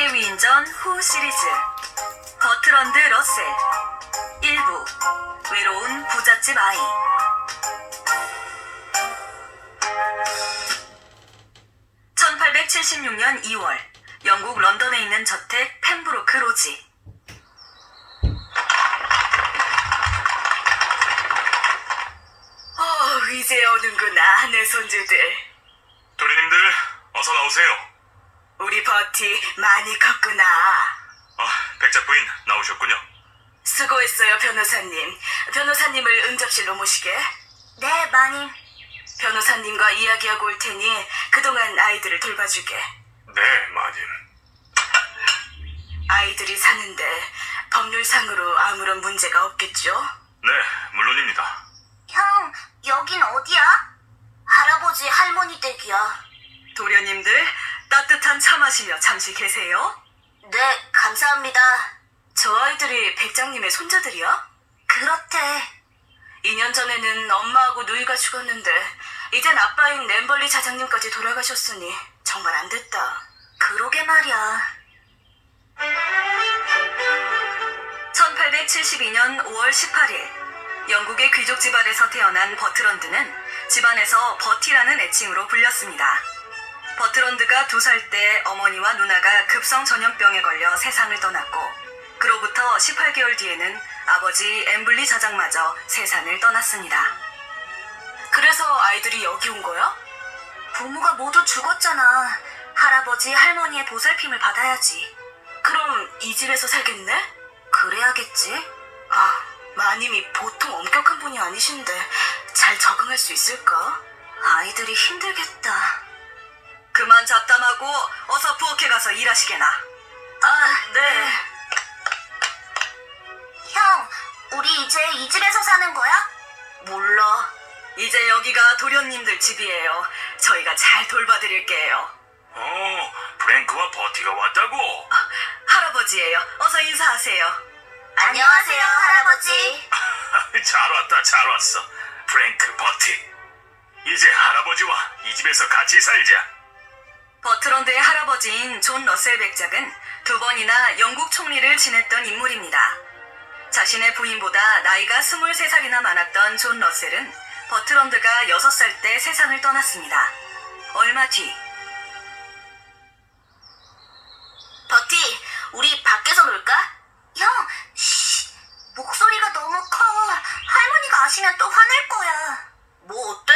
세계 위인전 후 시리즈 버트런드 러셀 1부 외로운 부잣집 아이. 1876년 2월 영국 런던에 있는 저택 펜브로크 로지. 이제 오는구나 내 손주들. 도련님들 어서 나오세요. 우리 버티 많이 컸구나. 백작 부인 나오셨군요. 수고했어요 변호사님. 변호사님을 응접실로 모시게. 네 마님. 변호사님과 이야기하고 올 테니 그동안 아이들을 돌봐주게. 네, 마님. 아이들이 사는데 법률상으로 아무런 문제가 없겠죠? 네, 물론입니다. 형, 여긴 어디야? 할아버지 할머니 댁이야. 도련님들 따뜻한 차 마시며 잠시 계세요. 네, 감사합니다. 저 아이들이 백장님의 손자들이야? 그렇대. 2년 전에는 엄마하고 누이가 죽었는데 이젠 아빠인 램벌리 자장님까지 돌아가셨으니 정말 안 됐다. 그러게 말이야. 1872년 5월 18일 영국의 귀족 집안에서 태어난 버트런드는 집안에서 버티라는 애칭으로 불렸습니다. 버트런드가 2살 때 어머니와 누나가 급성 전염병에 걸려 세상을 떠났고 그로부터 18개월 뒤에는 아버지 엠블리 자장마저 세상을 떠났습니다. 그래서 아이들이 여기 온 거야? 부모가 모두 죽었잖아. 할아버지 할머니의 보살핌을 받아야지. 그럼 이 집에서 살겠네? 그래야겠지. 마님이 보통 엄격한 분이 아니신데 잘 적응할 수 있을까? 아이들이 힘들겠다. 그만 잡담하고 어서 부엌에 가서 일하시게나. 네. 형, 우리 이제 이 집에서 사는 거야? 몰라. 이제 여기가 도련님들 집이에요. 저희가 잘 돌봐드릴게요. 프랭크와 버티가 왔다고? 할아버지예요. 어서 인사하세요. 안녕하세요, 할아버지. 잘 왔다, 잘 왔어. 프랭크, 버티. 이제 할아버지와 이 집에서 같이 살자. 버트런드의 할아버지인 존 러셀 백작은 2번이나 영국 총리를 지냈던 인물입니다. 자신의 부인보다 나이가 23살이나 많았던 존 러셀은 버트런드가 6살 때 세상을 떠났습니다. 얼마 뒤 버티, 우리 밖에서 놀까? 형, 쉬, 목소리가 너무 커. 할머니가 아시면 또 화낼 거야. 뭐 어때?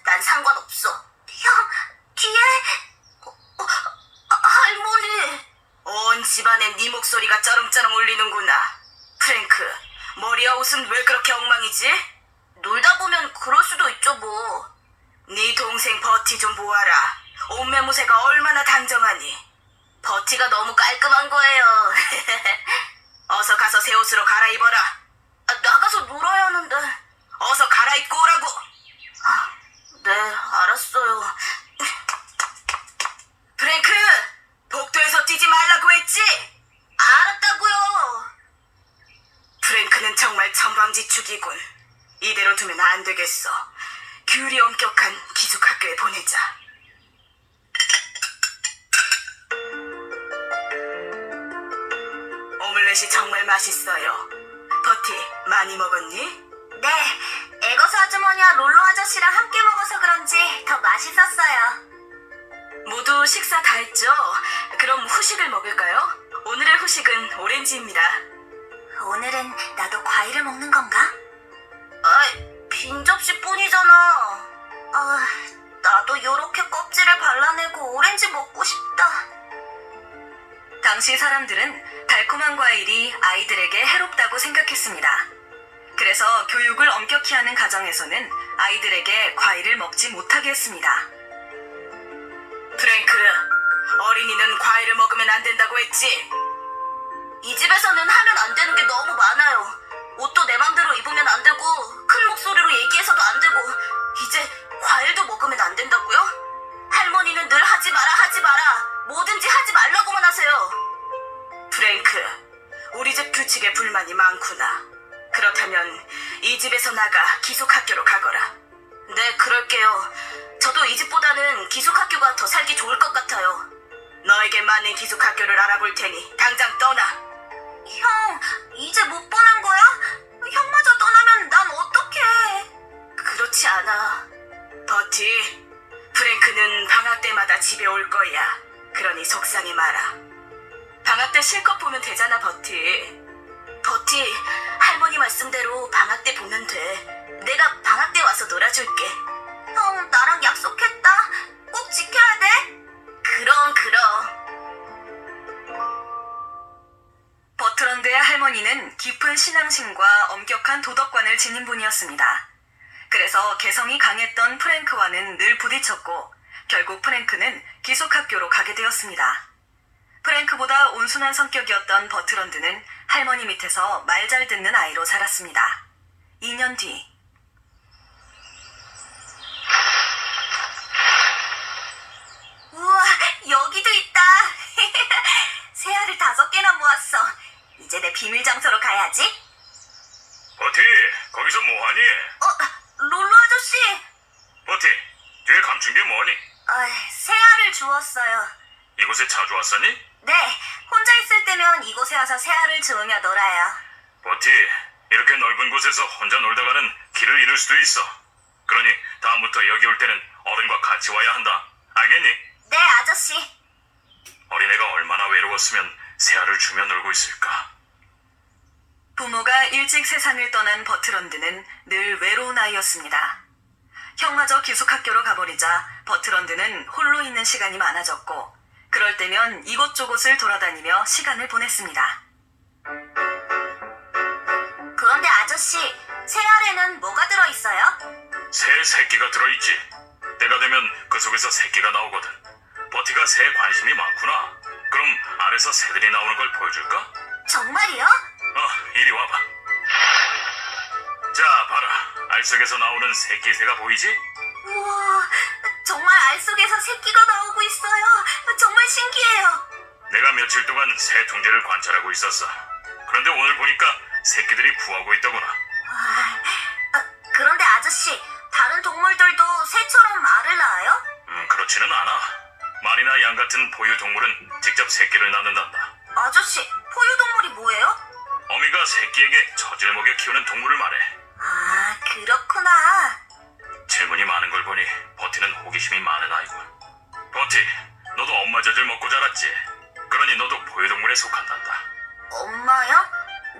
난 상관없어. 형, 뒤에 할머니. 온 집안에 네 목소리가 쩌렁쩌렁 울리는구나. 프랭크, 머리와 옷은 왜 그렇게 엉망이지? 놀다 보면 그럴 수도 있죠 뭐. 네 동생 버티 좀 보아라. 옷매무새가 얼마나 단정하니. 버티가 너무 깔끔한 거예요. 어서 가서 새 옷으로 갈아입어라. 나가서 놀아야 하는데. 어서 갈아입고 오라고. 네, 알았어요. 프랭크, 복도에서 뛰지 말라고 했지? 알았다고요. 프랭크는 정말 천방지축이군. 이대로 두면 안 되겠어. 규율이 엄격한 기숙학교에 보내자. 오믈렛이 정말 맛있어요. 버티, 많이 먹었니? 네, 에거스 아주머니와 롤로 아저씨랑 함께 먹어서 그런지 더 맛있었어요. 모두 식사 다 했죠? 그럼 후식을 먹을까요? 오늘의 후식은 오렌지입니다. 오늘은 나도 과일을 먹는 건가? 빈 접시뿐이잖아. 나도 요렇게 껍질을 발라내고 오렌지 먹고 싶다. 당시 사람들은 달콤한 과일이 아이들에게 해롭다고 생각했습니다. 그래서 교육을 엄격히 하는 가정에서는 아이들에게 과일을 먹지 못하게 했습니다. 프랭크, 어린이는 과일을 먹으면 안 된다고 했지? 이 집에서는 하면 안 되는 게 너무 많아요. 옷도 내 맘대로 입으면 안 되고 큰 목소리로 얘기해서도 안 되고 이제 과일도 먹으면 안 된다고요? 할머니는 늘 하지 마라 뭐든지 하지 말라고만 하세요. 프랭크, 우리 집 규칙에 불만이 많구나. 그렇다면 이 집에서 나가 기숙학교로 가거라. 네, 그럴게요. 저도 이 집보다는 기숙학교가 더 살기 좋을 것 같아요. 너에게 맞는 기숙학교를 알아볼 테니 당장 떠나. 형, 이제 못 보는 거야? 형마저 떠나면 난 어떡해? 그렇지 않아. 버티, 프랭크는 방학 때마다 집에 올 거야. 그러니 속상해 마라. 방학 때 실컷 보면 되잖아, 버티. 버티, 할머니 말씀대로 방학 때 보면 돼. 내가 방학 때 와서 놀아줄게. 형, 나랑 약속했다. 꼭 지켜야 돼. 그럼. 버트런드의 할머니는 깊은 신앙심과 엄격한 도덕관을 지닌 분이었습니다. 그래서 개성이 강했던 프랭크와는 늘 부딪혔고 결국 프랭크는 기숙학교로 가게 되었습니다. 프랭크보다 온순한 성격이었던 버트런드는 할머니 밑에서 말 잘 듣는 아이로 자랐습니다. 2년 뒤 우와, 여기도 있다. 새알을 5개나 모았어. 이제 내 비밀 장소로 가야지. 버티, 거기서 뭐하니? 롤로 아저씨. 버티, 뒤에 감춘 게 뭐니? 새알을 주웠어요. 이곳에 자주 왔었니? 네, 혼자 있을 때면 이곳에 와서 새알을 주우며 놀아요. 버티, 이렇게 넓은 곳에서 혼자 놀다가는 길을 잃을 수도 있어. 그러니 다음부터 여기 올 때는 어른과 같이 와야 한다. 알겠니? 네, 아저씨. 어린애가 얼마나 외로웠으면 새알을 주며 놀고 있을까. 부모가 일찍 세상을 떠난 버트런드는 늘 외로운 아이였습니다. 형마저 기숙학교로 가버리자 버트런드는 홀로 있는 시간이 많아졌고 그럴 때면 이곳저곳을 돌아다니며 시간을 보냈습니다. 그런데 아저씨, 새알에는 뭐가 들어있어요? 새 새끼가 들어있지. 때가 되면 그 속에서 새끼가 나오거든. 버티가 새에 관심이 많구나. 그럼 알에서 새들이 나오는 걸 보여줄까? 정말이요? 이리 와봐. 자, 봐라. 알 속에서 나오는 새끼 새가 보이지? 우와, 정말 알 속에서 새끼가 나오고 있어요. 정말 신기해요. 내가 며칠 동안 새 둥지를 관찰하고 있었어. 그런데 오늘 보니까 새끼들이 부하고 있더구나. 그런데 아저씨, 다른 동물들도 새처럼 알을 낳아요? 그렇지는 않아. 말이나 양 같은 포유동물은 직접 새끼를 낳는단다. 아저씨, 포유동물이 뭐예요? 어미가 새끼에게 젖을 먹여 키우는 동물을 말해. 그렇구나. 질문이 많은 걸 보니 버티는 호기심이 많은 아이군. 버티, 너도 엄마 젖을 먹고 자랐지? 그러니 너도 포유동물에 속한단다. 엄마요?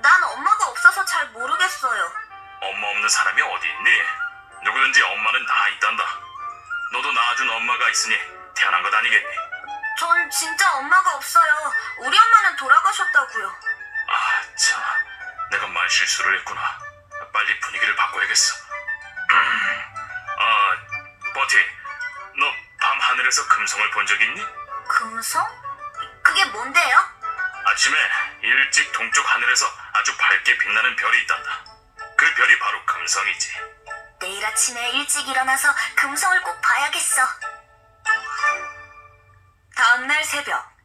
난 엄마가 없어서 잘 모르겠어요. 엄마 없는 사람이 어디 있니? 누구든지 엄마는 다 있단다. 너도 낳아준 엄마가 있으니 태어난 것 아니겠니? 전 진짜 엄마가 없어요. 우리 엄마는 돌아가셨다고요. 참, 내가 말 실수를 했구나. 빨리 분위기를 바꿔야겠어. 버티, 너 밤 하늘에서 금성을 본 적 있니? 금성? 그게 뭔데요? 아침에 일찍 동쪽 하늘에서 아주 밝게 빛나는 별이 있단다. 그 별이 바로 금성이지. 내일 아침에 일찍 일어나서 금성을 꼭 봐야겠어. 다음날 새벽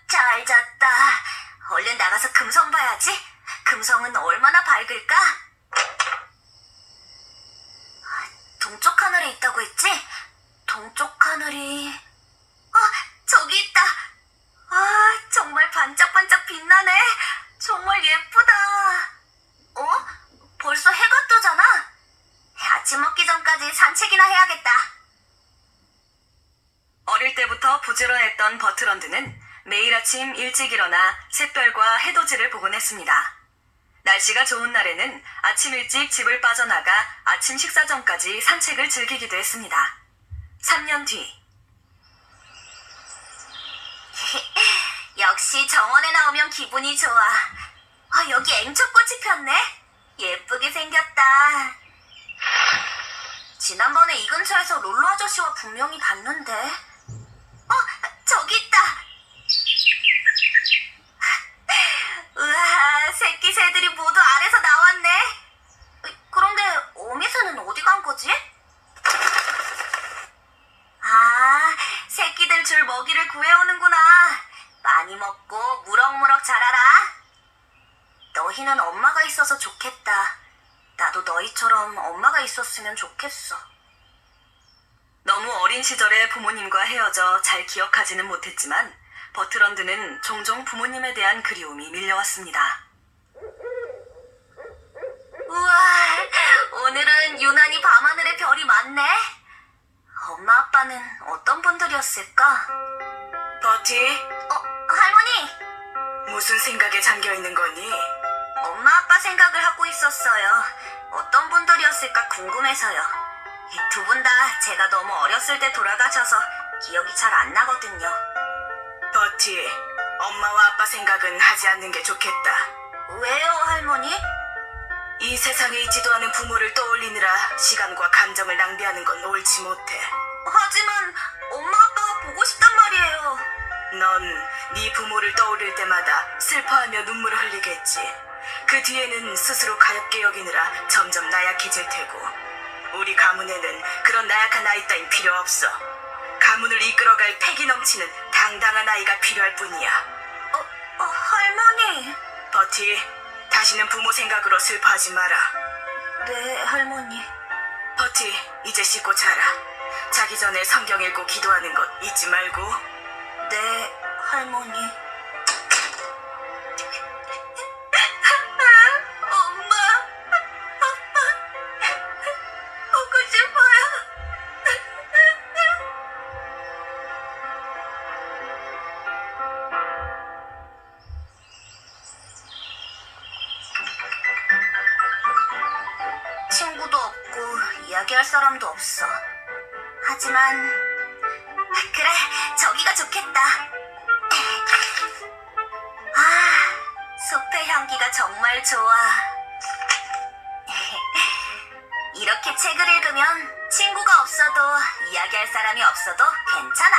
잘 잤다. 얼른 나가서 금성 봐야지. 금성은 얼마나 밝을까? 동쪽 하늘에 있다고 했지? 동쪽 하늘이... 저기 있다. 정말 반짝반짝 빛나네. 정말 예쁘다. 벌써 해가 뜨잖아. 아침 먹기 전까지 산책이나 해야겠다. 어릴 때부터 부지런했던 버트런드는 매일 아침 일찍 일어나 샛별과 해돋이를 보곤 했습니다. 날씨가 좋은 날에는 아침 일찍 집을 빠져나가 아침 식사 전까지 산책을 즐기기도 했습니다. 3년 뒤 역시 정원에 나오면 기분이 좋아. 여기 앵초꽃이 폈네. 예쁘게 생겼다. 지난번에 이 근처에서 롤로 아저씨와 분명히 봤는데. 저기 있다. 우와, 새끼 새들이 모두 알에서 나왔네. 그런데 어미새는 어디 간 거지? 새끼들 줄 먹이를 구해오는구나. 많이 먹고 무럭무럭 자라라. 너희는 엄마가 있어서 좋겠다. 나도 너희처럼 엄마가 있었으면 좋겠어. 너무 어린 시절에 부모님과 헤어져 잘 기억하지는 못했지만 버트런드는 종종 부모님에 대한 그리움이 밀려왔습니다. 우와, 오늘은 유난히 밤하늘에 별이 많네. 엄마 아빠는 어떤 분들이었을까? 버티, 할머니! 무슨 생각에 잠겨 있는 거니? 엄마 아빠 생각을 하고 있었어요. 어떤 분들이었을까 궁금해서요. 두 분 다 제가 너무 어렸을 때 돌아가셔서 기억이 잘 안 나거든요. 버티, 엄마와 아빠 생각은 하지 않는 게 좋겠다. 왜요, 할머니? 이 세상에 있지도 않은 부모를 떠올리느라 시간과 감정을 낭비하는 건 옳지 못해. 하지만 엄마 아빠가 보고 싶단 말이에요. 넌 네 부모를 떠올릴 때마다 슬퍼하며 눈물을 흘리겠지. 그 뒤에는 스스로 가엽게 여기느라 점점 나약해질 테고. 우리 가문에는 그런 나약한 아이 따윈 필요 없어. 가문을 이끌어갈 패기 넘치는 당당한 아이가 필요할 뿐이야. 할머니. 버티, 다시는 부모 생각으로 슬퍼하지 마라. 네, 할머니. 버티, 이제 씻고 자라. 자기 전에 성경 읽고 기도하는 것 잊지 말고. 네, 할머니. 엄마, 아빠, 보고 싶어요. 친구도 없고 이야기할 사람도 없어. 하지만 그래, 저기가 좋겠다. 숲의 향기가 정말 좋아. 이렇게 책을 읽으면 친구가 없어도 이야기할 사람이 없어도 괜찮아.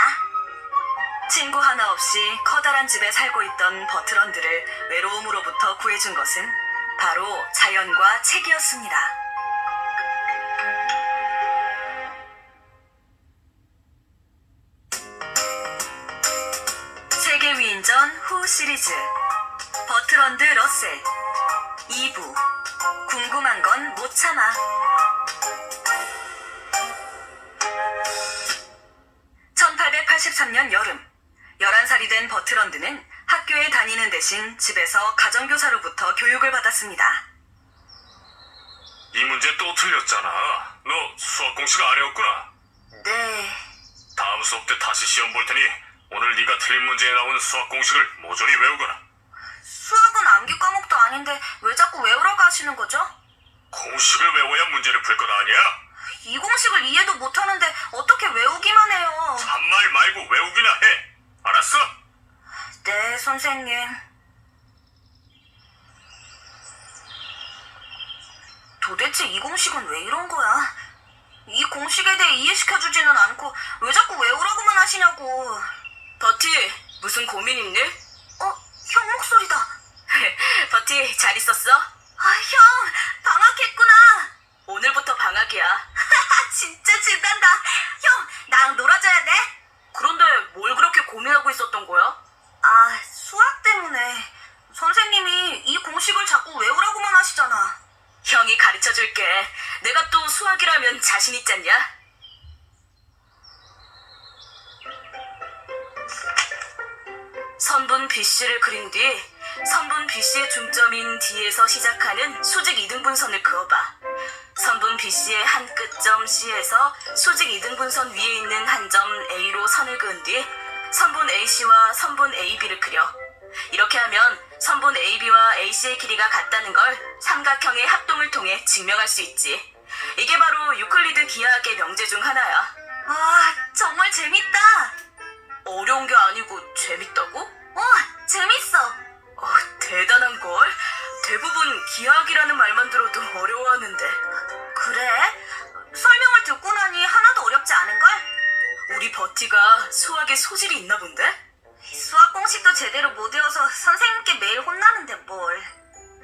친구 하나 없이 커다란 집에 살고 있던 버트런드를 외로움으로부터 구해준 것은 바로 자연과 책이었습니다. 세계 위인전 후 시리즈 버트런드 러셀 2부 궁금한 건 못 참아. 1883년 여름 11살이 된 버트런드는 학교에 다니는 대신 집에서 가정교사로부터 교육을 받았습니다. 이 문제 또 틀렸잖아. 너 수학 공식 아래였구나. 네. 다음 수업 때 다시 시험 볼 테니 오늘 네가 틀린 문제에 나온 수학 공식을 모조리 외우거라. 수학은 암기 과목도 아닌데 왜 자꾸 외우라고 하시는 거죠? 공식을 외워야 문제를 풀 것 아니야? 이 공식을 이해도 못하는데 어떻게 외우기만 해요? 한말 말고 외우기나 해. 알았어? 네, 선생님. 도대체 이 공식은 왜 이런 거야? 이 공식에 대해 이해시켜주지는 않고 왜 자꾸 외우라고만 하시냐고. 버티, 무슨 고민 있니? 형 목소리다. 버티, 잘 있었어? 형, 방학했구나. 오늘부터 방학이야. 진짜 신난다. 형, 나랑 놀아줘야 돼? 그런데 뭘 그렇게 고민하고 있었던 거야? 수학 때문에. 선생님이 이 공식을 자꾸 외우라고만 하시잖아. 형이 가르쳐줄게. 내가 또 수학이라면 자신 있잖냐? 선분 BC를 그린 뒤 선분 BC의 중점인 D에서 시작하는 수직 이등분선을 그어봐. 선분 BC의 한 끝점 C에서 수직 이등분선 위에 있는 한 점 A로 선을 그은 뒤 선분 AC와 선분 AB를 그려. 이렇게 하면 선분 AB와 AC의 길이가 같다는 걸 삼각형의 합동을 통해 증명할 수 있지. 이게 바로 유클리드 기하학의 명제 중 하나야. 정말 재밌다. 어려운 게 아니고 재밌다고? 재밌어. 대단한걸. 대부분 기하학이라는 말만 들어도 어려워하는데. 그래? 설명을 듣고 나니 하나도 어렵지 않은걸? 우리 버티가 수학에 소질이 있나 본데? 수학 공식도 제대로 못 외워서 선생님께 매일 혼나는데 뭘.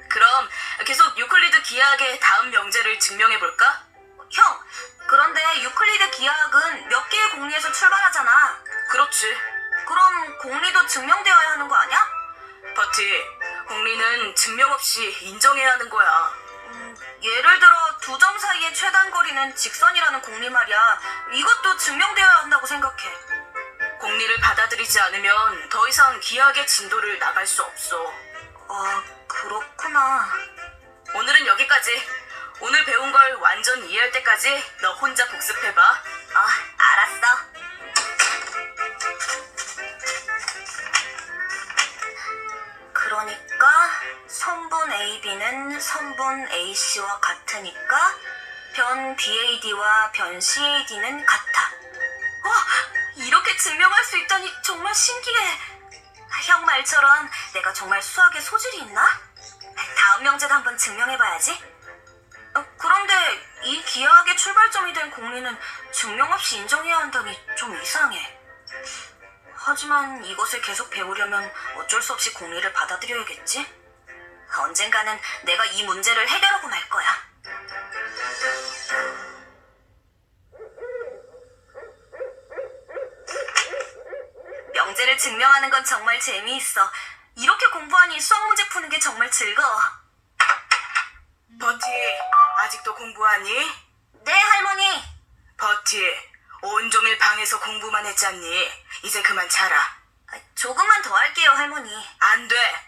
그럼 계속 유클리드 기하학의 다음 명제를 증명해볼까? 형, 그런데 유클리드 기하학은 몇 개의 공리에서 출발하잖아. 그렇지. 그럼 공리도 증명되어야 하는 거 아니야? 버티, 공리는 증명 없이 인정해야 하는 거야. 예를 들어 두 점 사이의 최단 거리는 직선이라는 공리 말이야. 이것도 증명되어야 한다고 생각해. 공리를 받아들이지 않으면 더 이상 기하학의 진도를 나갈 수 없어. 아, 그렇구나. 오늘은 여기까지. 오늘 배운 걸 완전 이해할 때까지 너 혼자 복습해봐. 아, 알았어. 그러니까 선분 AB는 선분 AC와 같으니까 변 BAD와 변 CAD는 같아. 와, 이렇게 증명할 수 있다니 정말 신기해. 형 말처럼 내가 정말 수학에 소질이 있나? 다음 명제도 한번 증명해봐야지. 그런데 이 기하학의 출발점이 된 공리는 증명 없이 인정해야 한다니 좀 이상해. 하지만 이것을 계속 배우려면 어쩔 수 없이 공리를 받아들여야겠지? 언젠가는 내가 이 문제를 해결하고 말 거야. 명제를 증명하는 건 정말 재미있어. 이렇게 공부하니 수학 문제 푸는 게 정말 즐거워. 버티, 아직도 공부하니? 네, 할머니. 버티, 온종일 방에서 공부만 했잖니. 이제 그만 자라. 조금만 더 할게요, 할머니. 안 돼.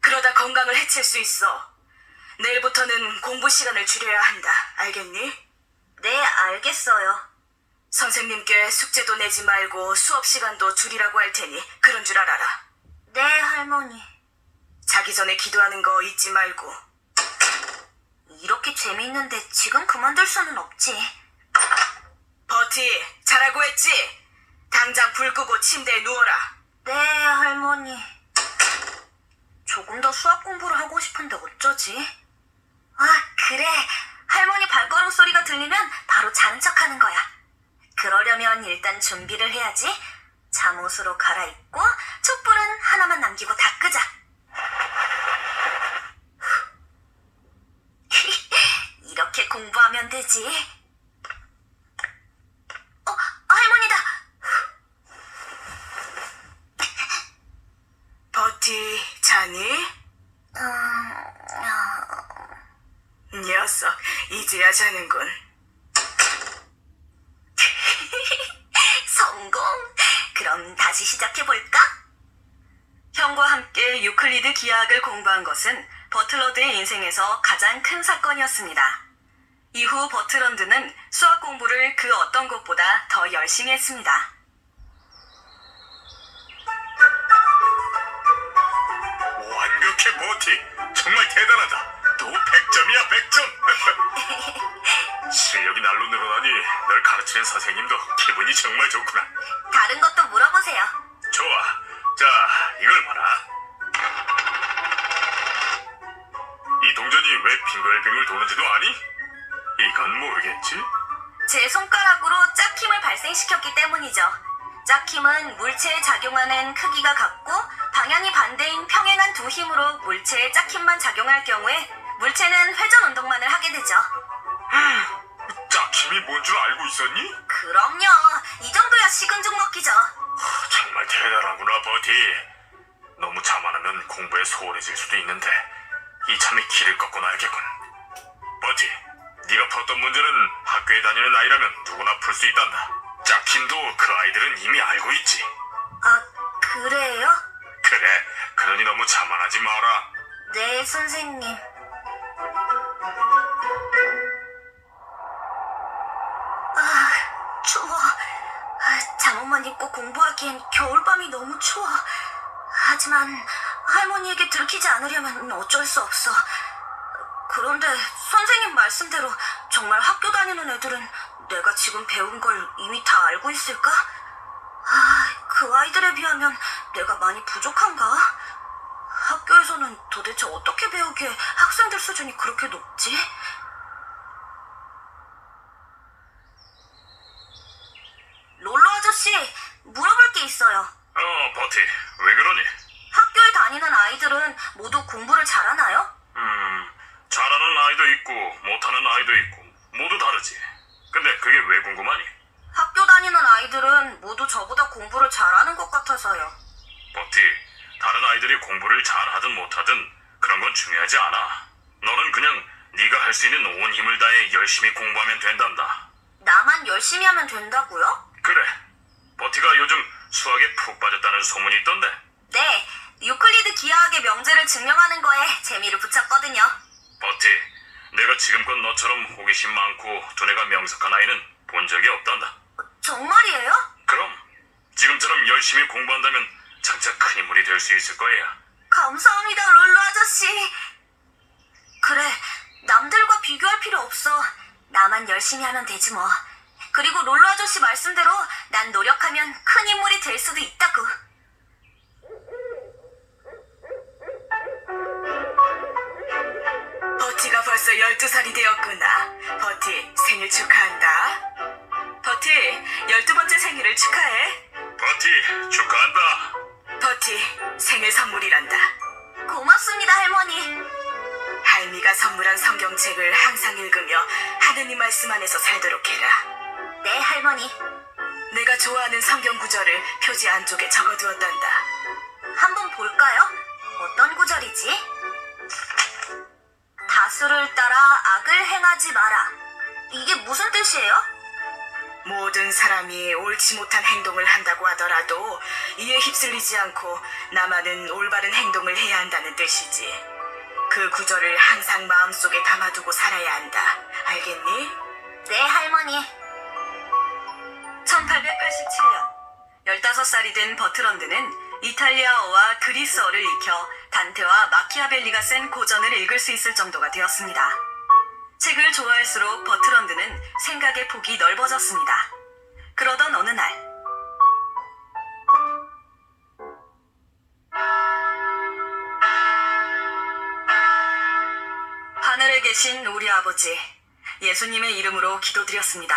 그러다 건강을 해칠 수 있어. 내일부터는 공부 시간을 줄여야 한다. 알겠니? 네, 알겠어요. 선생님께 숙제도 내지 말고 수업 시간도 줄이라고 할 테니 그런 줄 알아라. 네, 할머니. 자기 전에 기도하는 거 잊지 말고. 이렇게 재미있는데 지금 그만둘 수는 없지. 버티, 자라고 했지? 당장 불 끄고 침대에 누워라. 네, 할머니. 조금 더 수학 공부를 하고 싶은데 어쩌지? 아, 그래. 할머니 발걸음 소리가 들리면 바로 자는 척하는 거야. 그러려면 일단 준비를 해야지. 잠옷으로 갈아입고 촛불은 하나만 남기고 다 끄자. 이렇게 공부하면 되지. 할머니다. 버티, 자니? 녀석, 이제야 자는군. 성공. 그럼 다시 시작해볼까? 형과 함께 유클리드 기하학을 공부한 것은 버틀러드의 인생에서 가장 큰 사건이었습니다. 이후 버트런드는 수학 공부를 그 어떤 것보다 더 열심히 했습니다. 완벽해, 버티. 정말 대단하다. 또 100점이야, 100점. 실력이 날로 늘어나니 널 가르치는 선생님도 기분이 정말 좋구나. 다른 것도 물어보세요. 좋아. 자, 이걸 봐라. 이 동전이 왜 빙글빙글 도는지도 아니? 이건 모르겠지? 제 손가락으로 짝힘을 발생시켰기 때문이죠. 짝힘은 물체에 작용하는 크기가 같고 방향이 반대인 평행한 두 힘으로 물체에 짝힘만 작용할 경우에 물체는 회전 운동만을 하게 되죠. 짝힘이 뭔 줄 알고 있었니? 그럼요. 이 정도야 식은죽 먹기죠. 정말 대단하구나, 버티. 너무 자만하면 공부에 소홀해질 수도 있는데 이참에 길을 꺾고 나야겠군. 버티, 네가 풀었던 문제는 학교에 다니는 아이라면 누구나 풀 수 있단다. 짝힘도 그 아이들은 이미 알고 있지. 아, 그래요? 그래, 그러니 너무 자만하지 마라. 네, 선생님. 추워. 잠옷만 입고 공부하기엔 겨울밤이 너무 추워. 하지만 할머니에게 들키지 않으려면 어쩔 수 없어. 그런데 선생님 말씀대로 정말 학교 다니는 애들은 내가 지금 배운 걸 이미 다 알고 있을까? 그 아이들에 비하면 내가 많이 부족한가? 학교에서는 도대체 어떻게 배우기에 학생들 수준이 그렇게 높지? 롤러 아저씨, 물어볼 게 있어요. 버티, 왜 그러니? 학교에 다니는 아이들은 모두 공부를 잘하나요? 잘하는 아이도 있고 못하는 아이도 있고 모두 다르지. 근데 그게 왜 궁금하니? 학교 다니는 아이들은 모두 저보다 공부를 잘하는 것 같아서요. 버티, 다른 아이들이 공부를 잘하든 못하든 그런 건 중요하지 않아. 너는 그냥 네가 할 수 있는 온 힘을 다해 열심히 공부하면 된단다. 나만 열심히 하면 된다고요? 그래, 버티가 요즘 수학에 푹 빠졌다는 소문이 있던데. 네, 유클리드 기하학의 명제를 증명하는 거에 재미를 붙였거든요. 버티, 내가 지금껏 너처럼 호기심 많고 두뇌가 명석한 아이는 본 적이 없단다. 정말이에요? 그럼 지금처럼 열심히 공부한다면 장차 큰 인물이 될 수 있을 거야. 감사합니다, 롤루 아저씨. 그래, 남들과 비교할 필요 없어. 나만 열심히 하면 되지 뭐. 그리고 롤루 아저씨 말씀대로 난 노력하면 큰 인물이 될 수도 있다고. 버티가 벌써 12살이 되었구나. 버티, 생일 축하한다. 버티, 12번째 생일을 축하해. 버티, 축하한다. 버티, 생일 선물이란다. 고맙습니다, 할머니. 할미가 선물한 성경책을 항상 읽으며 하느님 말씀 안에서 살도록 해라. 네, 할머니. 내가 좋아하는 성경 구절을 표지 안쪽에 적어두었단다. 한번 볼까요? 어떤 구절이지? 다수를 따라 악을 행하지 마라. 이게 무슨 뜻이에요? 모든 사람이 옳지 못한 행동을 한다고 하더라도 이에 휩쓸리지 않고 나만은 올바른 행동을 해야 한다는 뜻이지. 그 구절을 항상 마음속에 담아두고 살아야 한다. 알겠니? 네, 할머니. 1887년 15살이 된 버트런드는 이탈리아어와 그리스어를 익혀 단테와 마키아벨리가 쓴 고전을 읽을 수 있을 정도가 되었습니다. 책을 좋아할수록 버트런드는 생각의 폭이 넓어졌습니다. 그러던 어느 날 하늘에 계신 우리 아버지, 예수님의 이름으로 기도드렸습니다.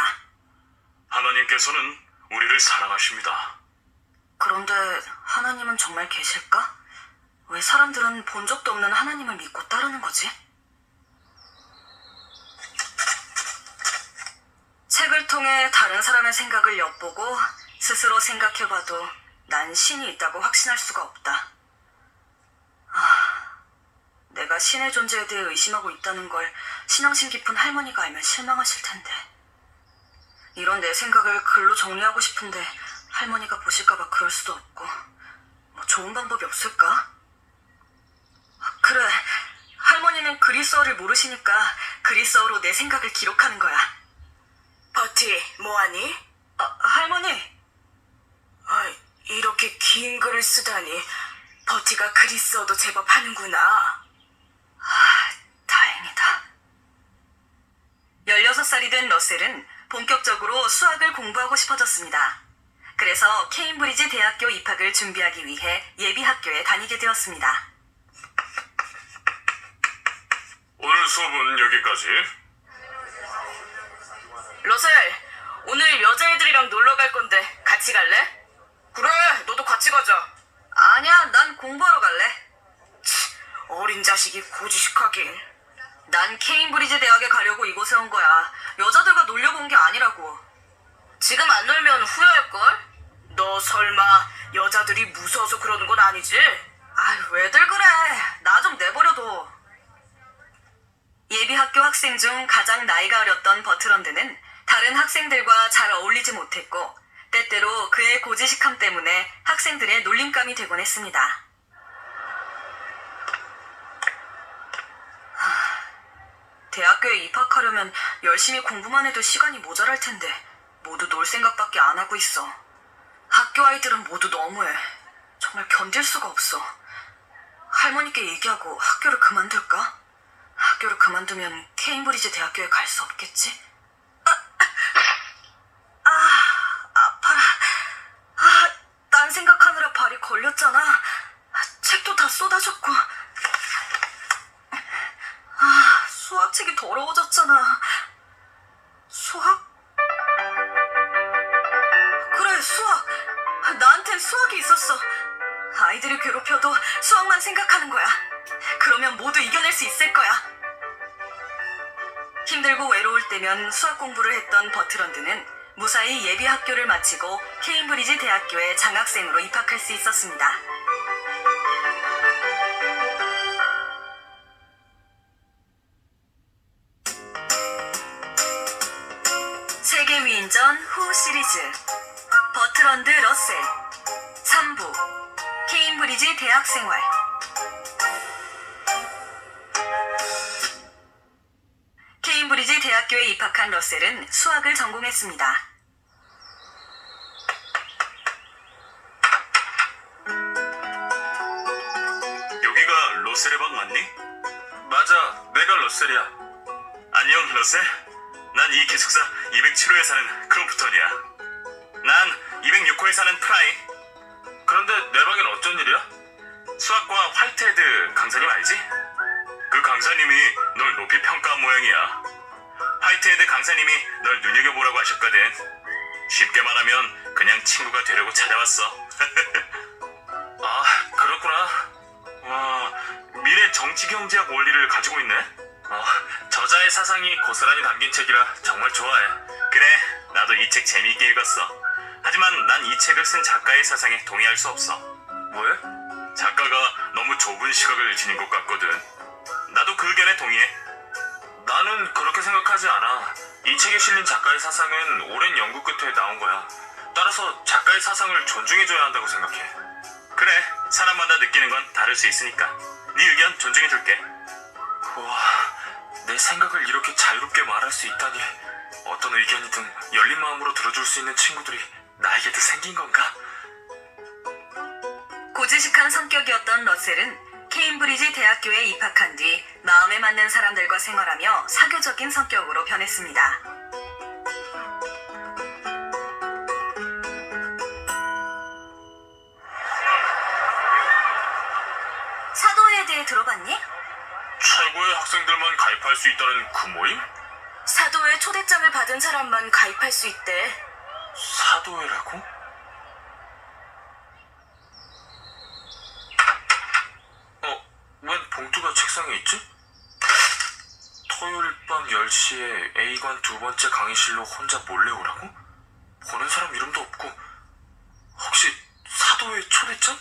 하나님께서는 우리를 사랑하십니다. 그런데 하나님은 정말 계실까? 왜 사람들은 본 적도 없는 하나님을 믿고 따르는 거지? 책을 통해 다른 사람의 생각을 엿보고 스스로 생각해봐도 난 신이 있다고 확신할 수가 없다. 내가 신의 존재에 대해 의심하고 있다는 걸 신앙심 깊은 할머니가 알면 실망하실 텐데. 이런 내 생각을 글로 정리하고 싶은데 할머니가 보실까봐 그럴 수도 없고, 뭐 좋은 방법이 없을까? 그래, 할머니는 그리스어를 모르시니까 그리스어로 내 생각을 기록하는 거야. 버티, 뭐하니? 할머니. 이렇게 긴 글을 쓰다니. 버티가 그리스어도 제법 하는구나. 다행이다. 16살이 된 러셀은 본격적으로 수학을 공부하고 싶어졌습니다. 그래서 케임브리지 대학교 입학을 준비하기 위해 예비학교에 다니게 되었습니다. 오늘 수업은 여기까지. 러셀, 오늘 여자애들이랑 놀러 갈 건데 같이 갈래? 그래, 너도 같이 가자. 아니야, 난 공부하러 갈래. 어린 자식이 고지식하긴. 난 케임브리지 대학에 가려고 이곳에 온 거야. 여자들과 놀려고 온 게 아니라고. 지금 안 놀면 후회할걸? 너 설마 여자들이 무서워서 그러는 건 아니지? 왜들 그래. 나 좀 내버려둬. 예비학교 학생 중 가장 나이가 어렸던 버트런드는 다른 학생들과 잘 어울리지 못했고, 때때로 그의 고지식함 때문에 학생들의 놀림감이 되곤 했습니다. 대학교에 입학하려면 열심히 공부만 해도 시간이 모자랄 텐데 모두 놀 생각밖에 안 하고 있어. 학교 아이들은 모두 너무해. 정말 견딜 수가 없어. 할머니께 얘기하고 학교를 그만둘까? 학교를 그만두면 케임브리지 대학교에 갈 수 없겠지? 아파라. 딴 생각하느라 발이 걸렸잖아. 책도 다 쏟아졌고. 수학책이 더러워졌잖아. 수학? 그래, 수학. 나한텐 수학이 있었어. 아이들을 괴롭혀도 수학만 생각하는 거야. 그러면 모두 이겨낼 수 있을 거야. 힘들고 외로울 때면 수학 공부를 했던 버트런드는 무사히 예비 학교를 마치고 케임브리지 대학교에 장학생으로 입학할 수 있었습니다. 케임브리지 대학 생활. 케임브리지 대학교에 입학한 러셀은 수학을 전공했습니다. 여기가 러셀의 방 맞니? 맞아, 내가 러셀이야. 안녕, 러셀. 난 이 기숙사 207호에 사는 크롬프턴이야. 난 206호에 사는 프라이. 그런데 내 방엔 어쩐 일이야? 수학과 화이트헤드 강사님 알지? 그 강사님이 널 높이 평가한 모양이야. 화이트헤드 강사님이 널 눈여겨보라고 하셨거든. 쉽게 말하면 그냥 친구가 되려고 찾아왔어. 아, 그렇구나. 와, 미래 정치경제학 원리를 가지고 있네. 저자의 사상이 고스란히 담긴 책이라 정말 좋아해. 그래, 나도 이 책 재미있게 읽었어. 하지만 난 이 책을 쓴 작가의 사상에 동의할 수 없어. 왜? 작가가 너무 좁은 시각을 지닌 것 같거든. 나도 그 의견에 동의해. 나는 그렇게 생각하지 않아. 이 책에 실린 작가의 사상은 오랜 연구 끝에 나온 거야. 따라서 작가의 사상을 존중해줘야 한다고 생각해. 그래, 사람마다 느끼는 건 다를 수 있으니까. 네 의견 존중해줄게. 우와, 내 생각을 이렇게 자유롭게 말할 수 있다니. 어떤 의견이든 열린 마음으로 들어줄 수 있는 친구들이 나에게도 생긴 건가? 고지식한 성격이었던 러셀은 케임브리지 대학교에 입학한 뒤 마음에 맞는 사람들과 생활하며 사교적인 성격으로 변했습니다. 사도회에 대해 들어봤니? 최고의 학생들만 가입할 수 있다는 그 모임? 사도회 초대장을 받은 사람만 가입할 수 있대. 사도회라고? 웬 봉투가 책상에 있지? 토요일 밤 10시에 A관 두 번째 강의실로 혼자 몰래 오라고? 보는 사람 이름도 없고. 혹시 사도회 초대장?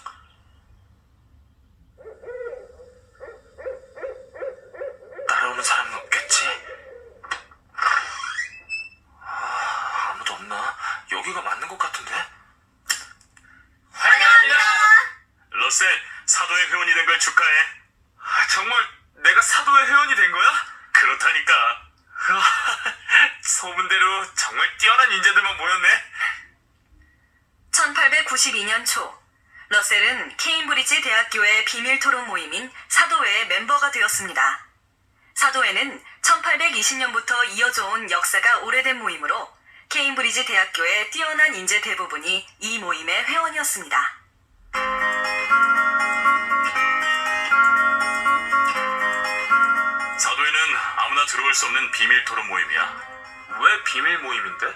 따라오는 사람은 없겠지? 아무도 없나? 여기가 맞는 것 같은데? 환영합니다. 러셀, 사도회 회원이 된 걸 축하해. 정말 내가 사도회 회원이 된 거야? 그렇다니까. 소문대로 정말 뛰어난 인재들만 모였네. 1892년 초, 러셀은 케임브리지 대학교의 비밀 토론 모임인 사도회의 멤버가 되었습니다. 사도회는 1820년부터 이어져 온 역사가 오래된 모임으로 케임브리지 대학교의 뛰어난 인재 대부분이 이 모임의 회원이었습니다. 사도회는 아무나 들어올 수 없는 비밀 토론 모임이야. 왜 비밀 모임인데?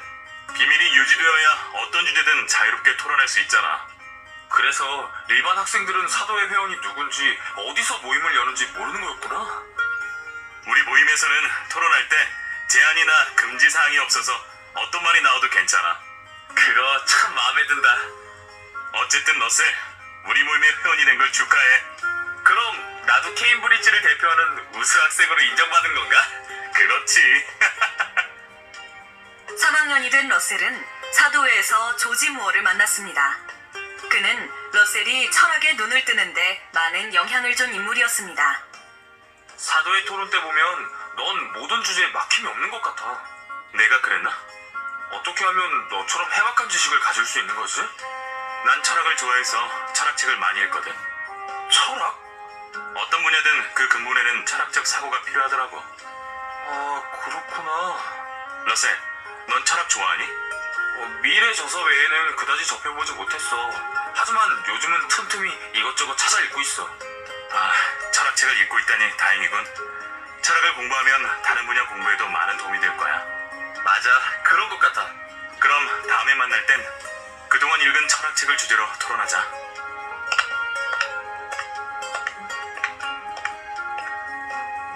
비밀이 유지되어야 어떤 주제든 자유롭게 토론할 수 있잖아. 그래서 일반 학생들은 사도회 회원이 누군지 어디서 모임을 여는지 모르는 거였구나. 우리 모임에서는 토론할 때 제한이나 금지 사항이 없어서 어떤 말이 나와도 괜찮아. 그거 참 마음에 든다. 어쨌든 러셀, 우리 모임의 회원이 된 걸 축하해. 그럼 나도 케임브리지를 대표하는 우수 학생으로 인정받은 건가? 그렇지. 3학년이 된 러셀은 사도회에서 조지 무어를 만났습니다. 그는 러셀이 철학에 눈을 뜨는데 많은 영향을 준 인물이었습니다. 사도회 토론 때 보면 넌 모든 주제에 막힘이 없는 것 같아. 내가 그랬나? 어떻게 하면 너처럼 해박한 지식을 가질 수 있는 거지? 난 철학을 좋아해서 철학책을 많이 읽거든. 철학? 어떤 분야든 그 근본에는 철학적 사고가 필요하더라고. 아, 그렇구나. 러셀, 넌 철학 좋아하니? 미래 저서 외에는 그다지 접해보지 못했어. 하지만 요즘은 틈틈이 이것저것 찾아 읽고 있어. 아, 철학책을 읽고 있다니 다행이군. 철학을 공부하면 다른 분야 공부에도 많은 도움이 될 거야. 맞아, 그런 것 같아. 그럼 다음에 만날 땐 그동안 읽은 철학책을 주제로 토론하자.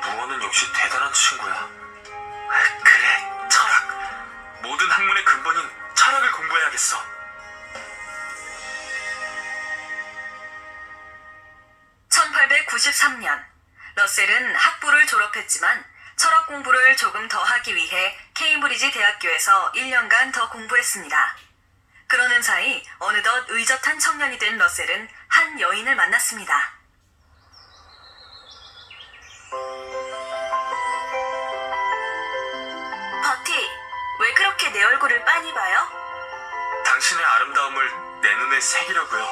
무어는 역시 대단한 친구야. 그래, 철학. 모든 학문의 근본인 철학을 공부해야겠어. 1893년, 러셀은 학부를 졸업했지만 철학 공부를 조금 더 하기 위해 케임브리지 대학교에서 1년간 더 공부했습니다. 그러는 사이 어느덧 의젓한 청년이 된 러셀은 한 한 여인을 만났습니다. 버티, 왜 그렇게 내 얼굴을 빤히 봐요? 당신의 아름다움을 내 눈에 새기려고요.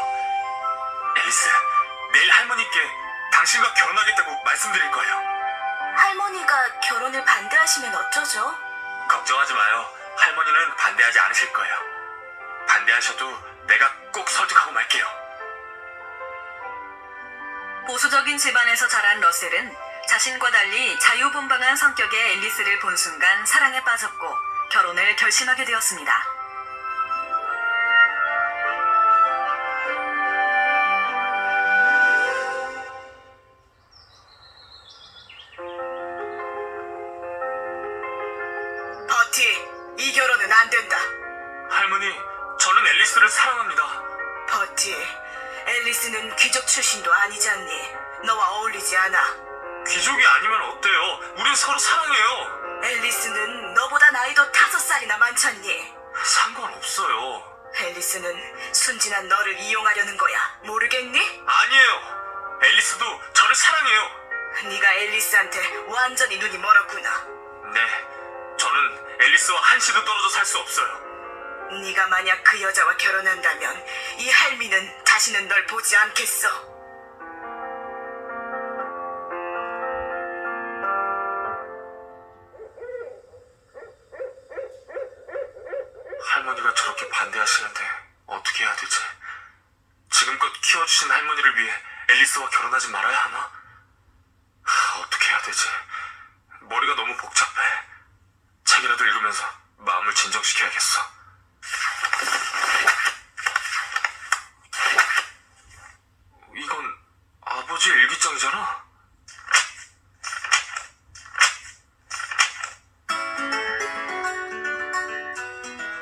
앨리스, 내일 할머니께 당신과 결혼하겠다고 말씀드릴 거예요. 할머니가 결혼을 반대하시면 어쩌죠? 걱정하지 마요. 할머니는 반대하지 않으실 거예요. 반대하셔도 내가 꼭 설득하고 말게요. 보수적인 집안에서 자란 러셀은 자신과 달리 자유분방한 성격의 앨리스를 본 순간 사랑에 빠졌고 결혼을 결심하게 되었습니다. 버티, 이 결혼은 안 된다. 할머니, 저는 앨리스를 사랑합니다. 버티, 앨리스는 귀족 출신도 아니잖니. 너와 어울리지 않아. 귀족이 아니면 어때요? 우린 서로 사랑해요. 앨리스는 너보다 나이도 5살이나 많잖니. 상관없어요. 앨리스는 순진한 너를 이용하려는 거야. 모르겠니? 아니에요. 앨리스도 저를 사랑해요. 네가 앨리스한테 완전히 눈이 멀었구나. 네, 저는 앨리스와 한시도 떨어져 살 수 없어요. 네가 만약 그 여자와 결혼한다면 이 할미는 다시는 널 보지 않겠어. 할머니가 저렇게 반대하시는데 어떻게 해야 되지? 지금껏 키워주신 할머니를 위해 앨리스와 결혼하지 말아야 하나? 어떻게 해야 되지? 머리가 너무 복잡해. 책이라도 읽으면서 마음을 진정시켜야겠어. 이건 아버지의 일기장이잖아?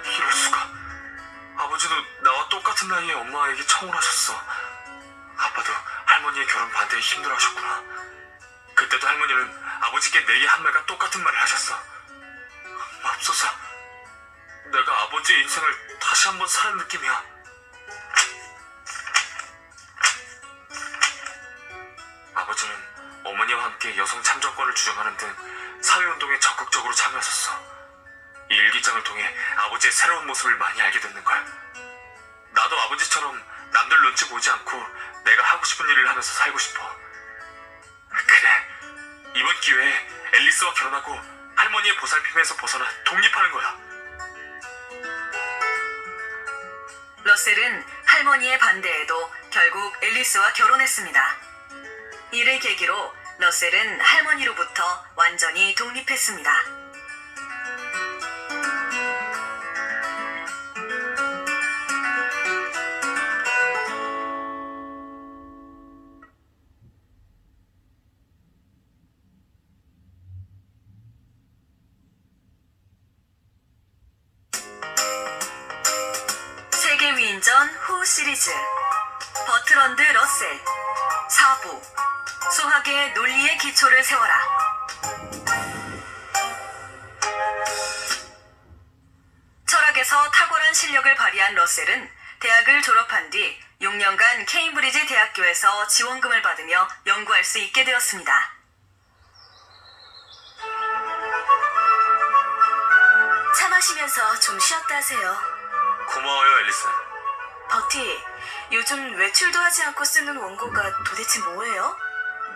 이럴 수가. 아버지도 나와 똑같은 나이에 엄마에게 청혼하셨어. 아빠도 할머니의 결혼 반대에 힘들어하셨구나. 그때도 할머니는 아버지께 내게 한 말과 똑같은 말을 하셨어. 맙소사, 내가 아버지의 인생을 다시 한번 사는 느낌이야. 아버지는 어머니와 함께 여성 참정권을 주장하는 등 사회운동에 적극적으로 참여하셨어. 이 일기장을 통해 아버지의 새로운 모습을 많이 알게 됐는걸. 나도 아버지처럼 남들 눈치 보지 않고 내가 하고 싶은 일을 하면서 살고 싶어. 그래, 이번 기회에 앨리스와 결혼하고 할머니의 보살핌에서 벗어나 독립하는 거야. 러셀은 할머니의 반대에도 결국 앨리스와 결혼했습니다. 이를 계기로 러셀은 할머니로부터 완전히 독립했습니다. 세계 위인전 후 시리즈 버트런드 러셀 4부 수학의 논리의 기초를 세워라. 철학에서 탁월한 실력을 발휘한 러셀은 대학을 졸업한 뒤 6년간 케임브리지 대학교에서 지원금을 받으며 연구할 수 있게 되었습니다. 차 마시면서 좀 쉬었다 하세요. 고마워요, 앨리스. 버티, 요즘 외출도 하지 않고 쓰는 원고가 도대체 뭐예요?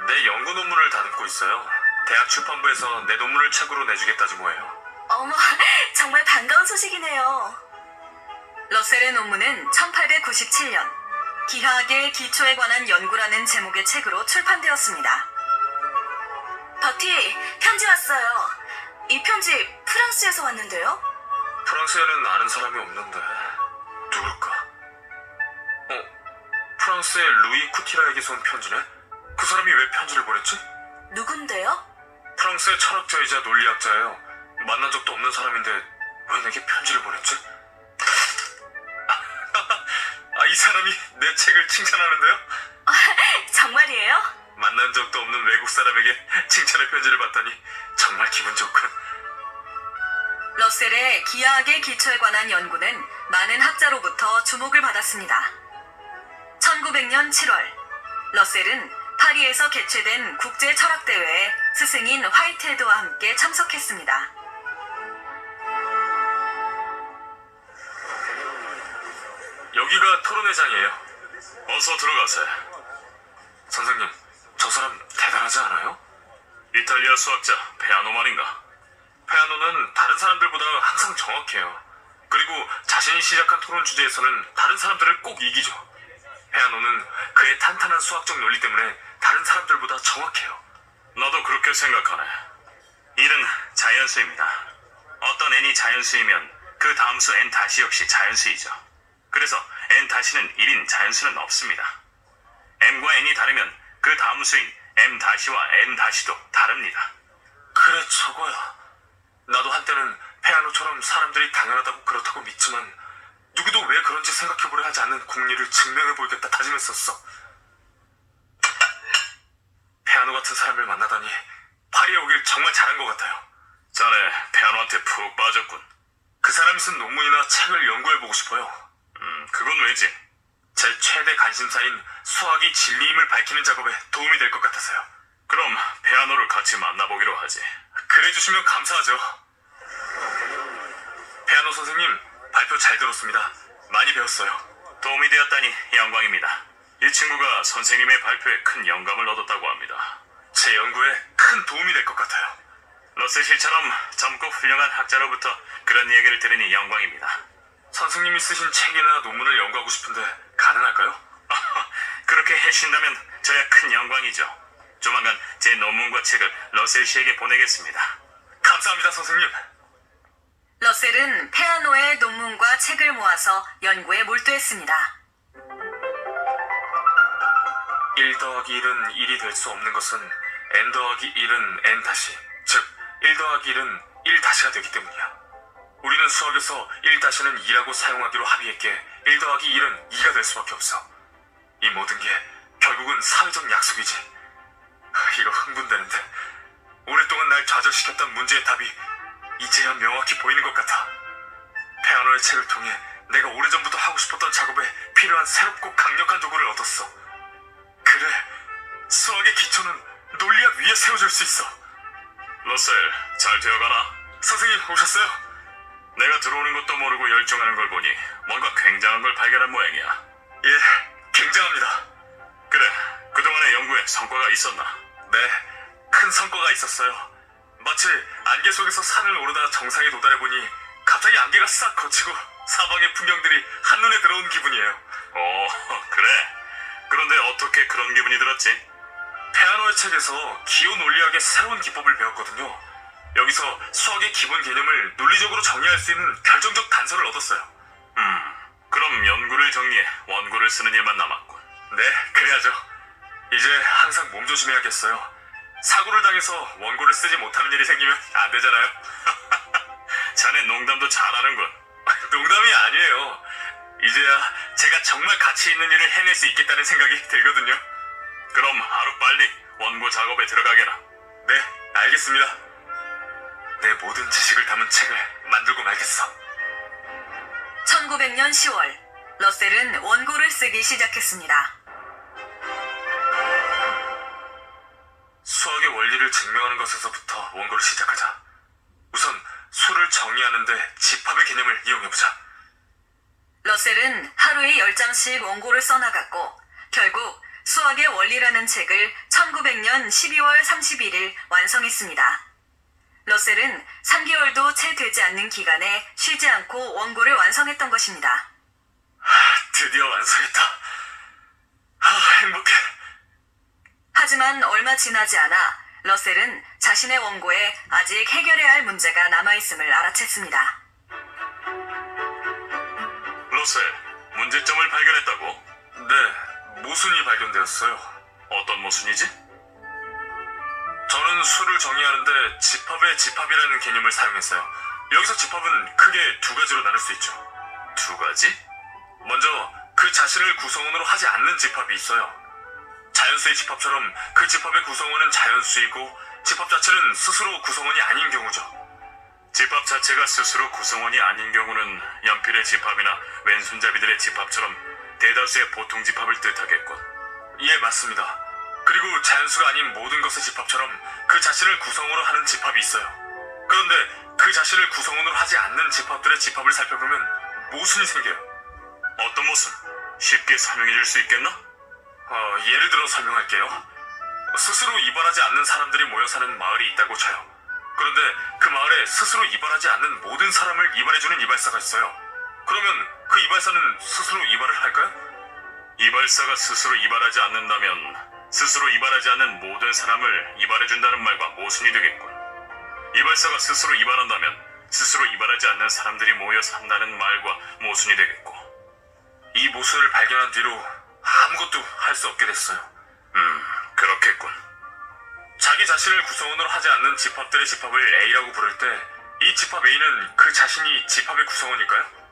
내 연구 논문을 다듬고 있어요. 대학 출판부에서 내 논문을 책으로 내주겠다지 뭐예요. 어머, 정말 반가운 소식이네요. 러셀의 논문은 1897년 기하학의 기초에 관한 연구라는 제목의 책으로 출판되었습니다. 버티, 편지 왔어요. 이 편지 프랑스에서 왔는데요? 프랑스에는 아는 사람이 없는데 누굴까? 프랑스의 루이 쿠티라에게서 온 편지네? 그 사람이 왜 편지를 보냈지? 누군데요? 프랑스의 철학자이자 논리학자예요. 만난 적도 없는 사람인데 왜 내게 편지를 보냈지? 이 사람이 내 책을 칭찬하는데요? 정말이에요? 만난 적도 없는 외국 사람에게 칭찬의 편지를 받다니 정말 기분 좋군. 러셀의 기하학의 기초에 관한 연구는 많은 학자로부터 주목을 받았습니다. 1900년 7월, 러셀은 파리에서 개최된 국제철학대회에 스승인 화이트헤드와 함께 참석했습니다. 여기가 토론회장이에요. 어서 들어가세요. 선생님, 저 사람 대단하지 않아요? 이탈리아 수학자 페아노 말인가? 페아노는 다른 사람들보다 항상 정확해요. 그리고 자신이 시작한 토론 주제에서는 다른 사람들을 꼭 이기죠. 페아노는 그의 탄탄한 수학적 논리 때문에 다른 사람들보다 정확해요. 나도 그렇게 생각하네. 일은 자연수입니다. 어떤 n이 자연수이면 그 다음 수 n 다시 역시 자연수이죠. 그래서 n 다시는 1인 자연수는 없습니다. m과 n이 다르면 그 다음 수인 m 다시와 n 다시도 다릅니다. 그래, 저거야. 나도 한때는 페아노처럼 사람들이 당연하다고 그렇다고 믿지만 누구도 왜 그런지 생각해보려 하지 않는 공리를 증명해보겠다 다짐했었어. 페아노 같은 사람을 만나다니 파리에 오길 정말 잘한 것 같아요. 자네 페아노한테 푹 빠졌군. 그 사람이 쓴 논문이나 책을 연구해보고 싶어요. 그건 왜지? 제 최대 관심사인 수학이 진리임을 밝히는 작업에 도움이 될 것 같아서요. 그럼 페아노를 같이 만나보기로 하지. 그래주시면 감사하죠. 페아노 선생님, 발표 잘 들었습니다. 많이 배웠어요. 도움이 되었다니 영광입니다. 이 친구가 선생님의 발표에 큰 영감을 얻었다고 합니다. 제 연구에 큰 도움이 될 것 같아요. 러셀실처럼 젊고 훌륭한 학자로부터 그런 얘기를 들으니 영광입니다. 선생님이 쓰신 책이나 논문을 연구하고 싶은데 가능할까요? 그렇게 해주신다면 저야 큰 영광이죠. 조만간 제 논문과 책을 러셀 씨에게 보내겠습니다. 감사합니다, 선생님. 러셀은 페아노의 논문과 책을 모아서 연구에 몰두했습니다. 1 더하기 1은 1이 될 수 없는 것은 n 더하기 1은 n 다시, 즉 1 더하기 1은 1 다시가 되기 때문이야. 우리는 수학에서 1 다시는 2라고 사용하기로 합의했기에 1 더하기 1은 2가 될 수밖에 없어. 이 모든 게 결국은 사회적 약속이지. 이거 흥분되는데 오랫동안 날 좌절시켰던 문제의 답이 이제야 명확히 보이는 것 같아. 페아노의 책을 통해 내가 오래전부터 하고 싶었던 작업에 필요한 새롭고 강력한 도구를 얻었어. 그래, 수학의 기초는 논리학 위에 세워질 수 있어. 러셀, 잘 되어가나? 선생님 오셨어요? 내가 들어오는 것도 모르고 열중하는 걸 보니 뭔가 굉장한 걸 발견한 모양이야. 예, 굉장합니다. 그래, 그동안의 연구에 성과가 있었나? 네, 큰 성과가 있었어요. 마치 안개 속에서 산을 오르다 정상에 도달해 보니 갑자기 안개가 싹 걷히고 사방의 풍경들이 한눈에 들어온 기분이에요. 그래. 그런데 어떻게 그런 기분이 들었지? 페아노의 책에서 기호 논리학의 새로운 기법을 배웠거든요. 여기서 수학의 기본 개념을 논리적으로 정리할 수 있는 결정적 단서를 얻었어요. 그럼 연구를 정리해 원고를 쓰는 일만 남았군. 네, 그래야죠. 이제 항상 몸조심해야겠어요. 사고를 당해서 원고를 쓰지 못하는 일이 생기면 안 되잖아요. 자네 농담도 잘하는군. 농담이 아니에요. 이제야 제가 정말 가치 있는 일을 해낼 수 있겠다는 생각이 들거든요. 그럼 하루빨리 원고 작업에 들어가게나. 네, 알겠습니다. 내 모든 지식을 담은 책을 만들고 말겠어. 1900년 10월, 러셀은 원고를 쓰기 시작했습니다. 수학의 원리를 증명하는 것에서부터 원고를 시작하자. 우선 수를 정의하는데 집합의 개념을 이용해보자. 러셀은 하루에 10장씩 원고를 써나갔고 결국 수학의 원리라는 책을 1900년 12월 31일 완성했습니다. 러셀은 3개월도 채 되지 않는 기간에 쉬지 않고 원고를 완성했던 것입니다. 드디어 완성했다. 행복해. 하지만 얼마 지나지 않아 러셀은 자신의 원고에 아직 해결해야 할 문제가 남아있음을 알아챘습니다. 러셀, 문제점을 발견했다고? 네, 모순이 발견되었어요. 어떤 모순이지? 저는 수를 정의하는데 집합의 집합이라는 개념을 사용했어요. 여기서 집합은 크게 두 가지로 나눌 수 있죠. 두 가지? 먼저 그 자신을 구성원으로 하지 않는 집합이 있어요. 자연수의 집합처럼 그 집합의 구성원은 자연수이고 집합 자체는 스스로 구성원이 아닌 경우죠. 집합 자체가 스스로 구성원이 아닌 경우는 연필의 집합이나 왼손잡이들의 집합처럼 대다수의 보통 집합을 뜻하겠군. 예, 맞습니다. 그리고 자연수가 아닌 모든 것의 집합처럼 그 자신을 구성으로 하는 집합이 있어요. 그런데 그 자신을 구성원으로 하지 않는 집합들의 집합을 살펴보면 모순이 생겨요. 어떤 모순? 쉽게 설명해 줄 수 있겠나? 예를 들어 설명할게요. 스스로 이발하지 않는 사람들이 모여 사는 마을이 있다고 쳐요. 그런데 그 마을에 스스로 이발하지 않는 모든 사람을 이발해주는 이발사가 있어요. 그러면 그 이발사는 스스로 이발을 할까요? 이발사가 스스로 이발하지 않는다면 스스로 이발하지 않는 모든 사람을 이발해준다는 말과 모순이 되겠군. 이발사가 스스로 이발한다면 스스로 이발하지 않는 사람들이 모여서 한다는 말과 모순이 되겠고. 이 모순을 발견한 뒤로 아무것도 할 수 없게 됐어요. 그렇겠군. 자기 자신을 구성원으로 하지 않는 집합들의 집합을 A라고 부를 때 이 집합 A는 그 자신이 집합의 구성원일까요?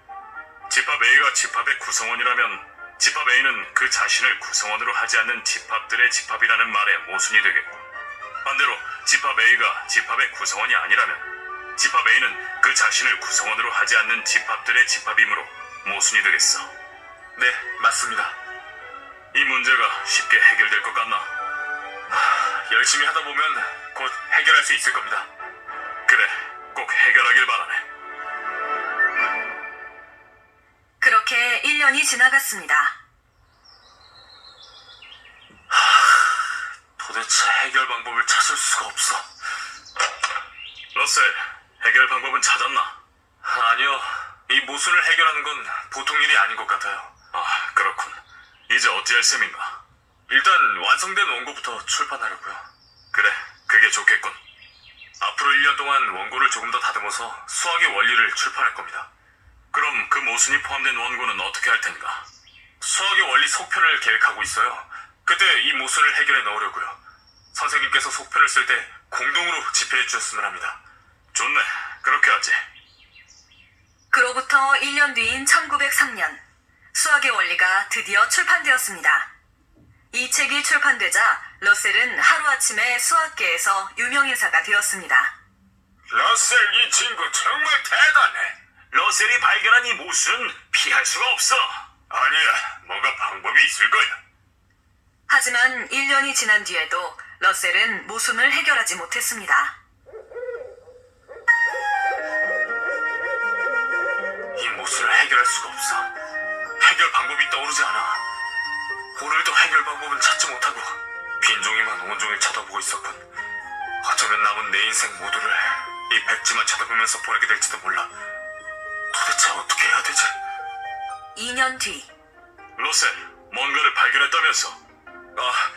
집합 A가 집합의 구성원이라면 집합 A는 그 자신을 구성원으로 하지 않는 집합들의 집합이라는 말에 모순이 되겠고, 반대로 집합 A가 집합의 구성원이 아니라면 집합 A는 그 자신을 구성원으로 하지 않는 집합들의 집합이므로 모순이 되겠어. 네, 맞습니다. 이 문제가 쉽게 해결될 것 같나? 열심히 하다 보면 곧 해결할 수 있을 겁니다. 그래, 꼭 해결하길 바라네. 그렇게 1년이 지나갔습니다. 도대체 해결 방법을 찾을 수가 없어. 러셀, 해결 방법은 찾았나? 아니요, 이 모순을 해결하는 건 보통 일이 아닌 것 같아요. 그렇군. 이제 어찌할 셈인가? 일단 완성된 원고부터 출판하려고요. 그래, 그게 좋겠군. 앞으로 1년 동안 원고를 조금 더 다듬어서 수학의 원리를 출판할 겁니다. 그럼 그 모순이 포함된 원고는 어떻게 할 텐가? 수학의 원리 속편을 계획하고 있어요. 그때 이 모순을 해결해 넣으려고요. 선생님께서 속편을 쓸 때 공동으로 집필해 주셨으면 합니다. 좋네, 그렇게 하지. 그로부터 1년 뒤인 1903년, 수학의 원리가 드디어 출판되었습니다. 이 책이 출판되자 러셀은 하루아침에 수학계에서 유명인사가 되었습니다. 러셀, 이 친구 정말 대단해. 러셀이 발견한 이 모순은 피할 수가 없어. 아니야, 뭔가 방법이 있을 거야. 하지만 1년이 지난 뒤에도 러셀은 모순을 해결하지 못했습니다. 이 모순을 해결할 수가 없어. 해결 방법이 떠오르지 않아. 오늘도 해결 방법은 찾지 못하고 빈종이만 온종일 쳐다보고 있었군. 어쩌면 남은 내 인생 모두를 이 백지만 쳐다보면서 보내게 될지도 몰라. 도대체 어떻게 해야 되지? 2년 뒤, 러셀, 뭔가를 발견했다면서?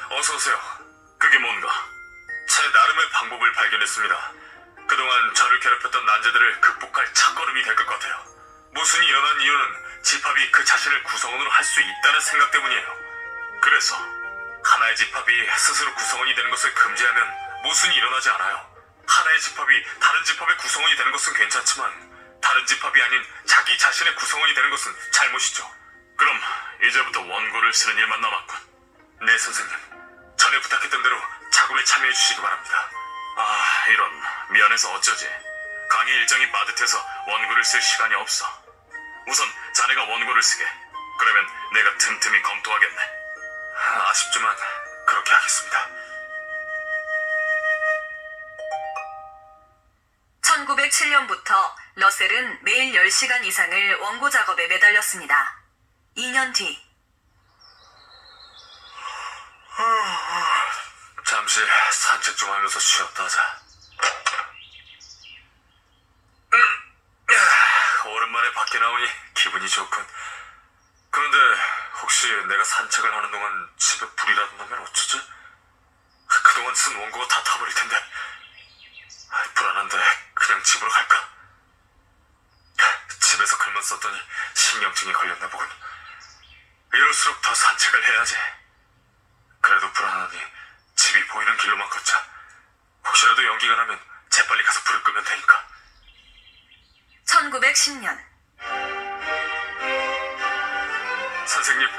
어서 오세요. 그게 뭔가? 제 나름의 방법을 발견했습니다. 그동안 저를 괴롭혔던 난제들을 극복할 첫걸음이 될 것 같아요. 모순이 일어난 이유는 집합이 그 자신을 구성원으로 할 수 있다는 생각 때문이에요. 그래서 하나의 집합이 스스로 구성원이 되는 것을 금지하면 모순이 일어나지 않아요. 하나의 집합이 다른 집합의 구성원이 되는 것은 괜찮지만 다른 집합이 아닌 자기 자신의 구성원이 되는 것은 잘못이죠. 그럼 이제부터 원고를 쓰는 일만 남았군. 네, 선생님. 전에 부탁했던 대로 작업에 참여해 주시기 바랍니다. 이런, 미안해서 어쩌지. 강의 일정이 빠듯해서 원고를 쓸 시간이 없어. 우선 자네가 원고를 쓰게. 그러면 내가 틈틈이 검토하겠네. 아쉽지만 그렇게 하겠습니다. 1907년부터 러셀은 매일 10시간 이상을 원고 작업에 매달렸습니다. 2년 뒤, 잠시 산책 좀 하면서 쉬었다 하자. 오랜만에 밖에 나오니 기분이 좋군. 그런데 혹시 내가 산책을 하는 동안 집에 불이라도 나면 어쩌지? 그동안 쓴 원고가 다 타버릴 텐데. 불안한데 그냥 집으로 갈까? 집에서 글만 썼더니 신경증이 걸렸나 보군. 이럴수록 더 산책을 해야지. 그래도 불안하니 집이 보이는 길로만 걷자. 혹시라도 연기가 나면 재빨리 가서 불을 끄면 되니까. 1910년, 선생님,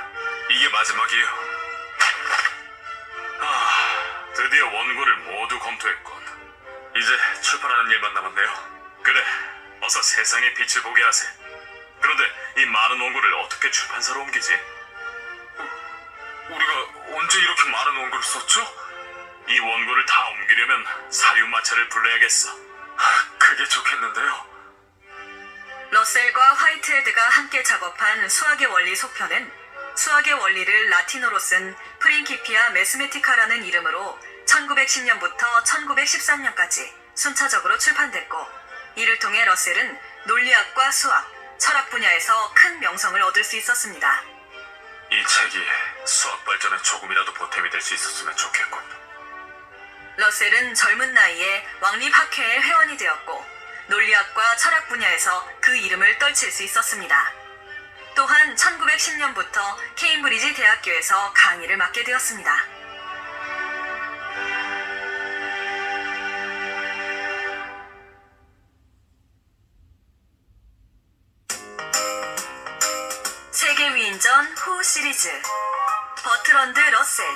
이게 마지막이에요. 드디어 원고를 모두 검토했군. 이제 출판하는 일만 남았네요. 그래, 어서 세상의 빛을 보게 하세. 그런데 이 많은 원고를 어떻게 출판사로 옮기지? 언제 이렇게 많은 원고를 썼죠? 이 원고를 다 옮기려면 사륜마차를 불러야겠어. 그게 좋겠는데요. 러셀과 화이트헤드가 함께 작업한 수학의 원리 속편은 수학의 원리를 라틴어로 쓴 프린키피아 매스메티카라는 이름으로 1910년부터 1913년까지 순차적으로 출판됐고, 이를 통해 러셀은 논리학과 수학, 철학 분야에서 큰 명성을 얻을 수 있었습니다. 이 책이 수학 발전에 조금이라도 보탬이 될 수 있었으면 좋겠군. 러셀은 젊은 나이에 왕립학회의 회원이 되었고, 논리학과 철학 분야에서 그 이름을 떨칠 수 있었습니다. 또한 1910년부터 케임브리지 대학교에서 강의를 맡게 되었습니다. 세계 위인전 후 시리즈 버트런드 러셀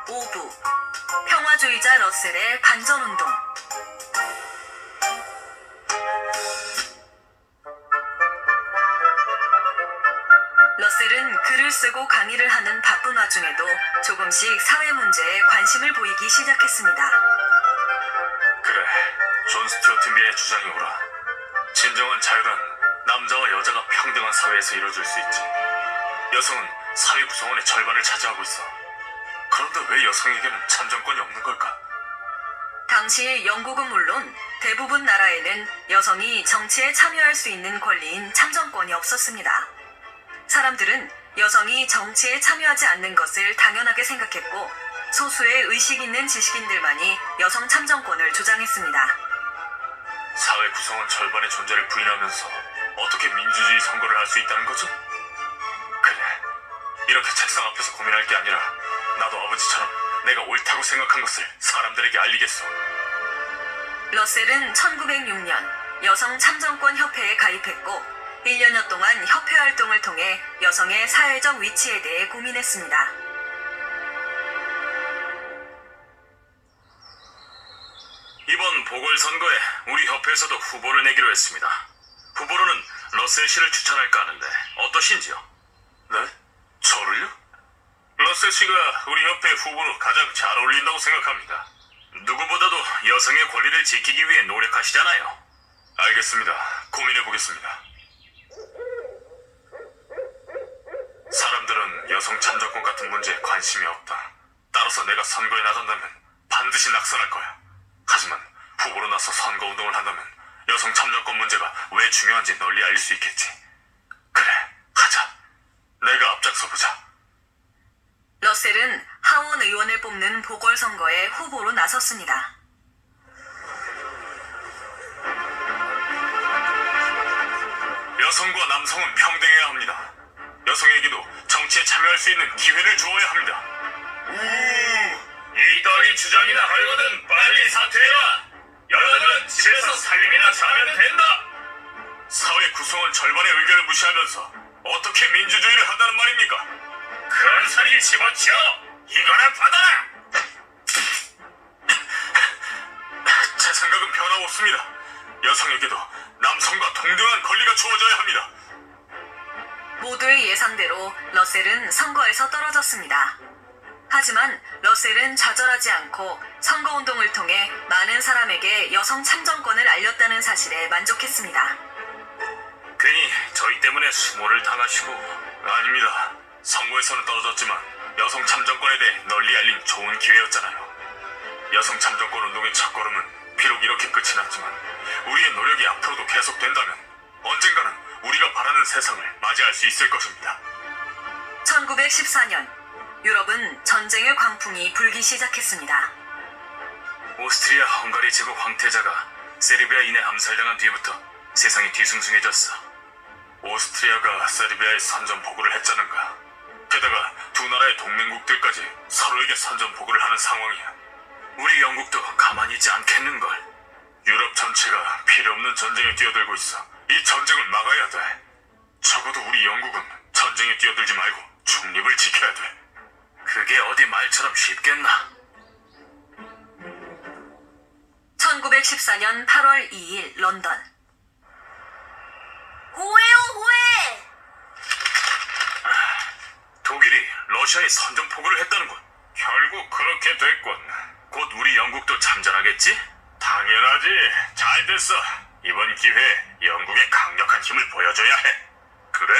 5부 평화주의자 러셀의 반전운동. 러셀은 글을 쓰고 강의를 하는 바쁜 와중에도 조금씩 사회 문제에 관심을 보이기 시작했습니다. 그래, 존 스튜어트 밀의 주장이 옳아. 진정한 자유란 남자와 여자가 평등한 사회에서 이루어질 수 있지. 여성은 사회 구성원의 절반을 차지하고 있어. 그런데 왜 여성에게는 참정권이 없는 걸까? 당시 영국은 물론 대부분 나라에는 여성이 정치에 참여할 수 있는 권리인 참정권이 없었습니다. 사람들은 여성이 정치에 참여하지 않는 것을 당연하게 생각했고, 소수의 의식 있는 지식인들만이 여성 참정권을 주장했습니다. 사회 구성원 절반의 존재를 부인하면서 어떻게 민주주의 선거를 할 수 있다는 거지? 그래, 이렇게 책상 앞에서 고민할 게 아니라 나도 아버지처럼 내가 옳다고 생각한 것을 사람들에게 알리겠어. 러셀은 1906년 여성 참정권 협회에 가입했고, 1년여 동안 협회 활동을 통해 여성의 사회적 위치에 대해 고민했습니다. 이번 보궐선거에 우리 협회에서도 후보를 내기로 했습니다. 후보로는 러셀 씨를 추천할까 하는데 어떠신지요? 네? 저를요? 러셀 씨가 우리 협회 후보로 가장 잘 어울린다고 생각합니다. 누구보다도 여성의 권리를 지키기 위해 노력하시잖아요. 알겠습니다. 고민해보겠습니다. 사람들은 여성 참정권 같은 문제에 관심이 없다. 따라서 내가 선거에 나선다면 반드시 낙선할 거야. 하지만 후보로 나서 선거운동을 한다면 여성 참정권 문제가 왜 중요한지 널리 알릴 수 있겠지. 그래, 하자. 내가 앞장서보자. 러셀은 하원 의원을 뽑는 보궐선거에 후보로 나섰습니다. 여성과 남성은 평등해야 합니다. 여성에게도 정치에 참여할 수 있는 기회를 주어야 합니다. 이 따위 주장이나 하려거든 빨리 사퇴해라. 여자들은 집에서 살림이나 잘하면 된다. 사회 구성원 절반의 의견을 무시하면서 어떻게 민주주의를 한다는 말입니까? 그런 소리 집어치워. 이거나 받아라. 제 생각은 변함없습니다. 여성에게도 남성과 동등한 권리가 주어져야 합니다. 모두의 예상대로 러셀은 선거에서 떨어졌습니다. 하지만 러셀은 좌절하지 않고 선거운동을 통해 많은 사람에게 여성 참정권을 알렸다는 사실에 만족했습니다. 괜히 저희 때문에 수모를 당하시고. 아닙니다. 선거에서는 떨어졌지만 여성 참정권에 대해 널리 알린 좋은 기회였잖아요. 여성 참정권 운동의 첫걸음은 비록 이렇게 끝이 났지만 우리의 노력이 앞으로도 계속된다면 언젠가는 우리가 바라는 세상을 맞이할 수 있을 것입니다. 1914년 유럽은 전쟁의 광풍이 불기 시작했습니다. 오스트리아 헝가리 제국 황태자가 세르비아인에 암살당한 뒤부터 세상이 뒤숭숭해졌어. 오스트리아가 세르비아에 선전포고를 했자는가. 게다가 두 나라의 동맹국들까지 서로에게 선전포고를 하는 상황이야. 우리 영국도 가만히 있지 않겠는걸. 유럽 전체가 필요 없는 전쟁에 뛰어들고 있어. 이 전쟁을 막아야 돼. 적어도 우리 영국은 전쟁에 뛰어들지 말고 중립을 지켜야 돼. 그게 어디 말처럼 쉽겠나? 1914년 8월 2일 런던. 호해요 호해. 독일이 러시아에 선전포고를 했다는군. 결국 그렇게 됐군. 곧 우리 영국도 참전하겠지? 당연하지. 잘 됐어. 이번 기회에 영국의 강력한 힘을 보여줘야 해. 그래,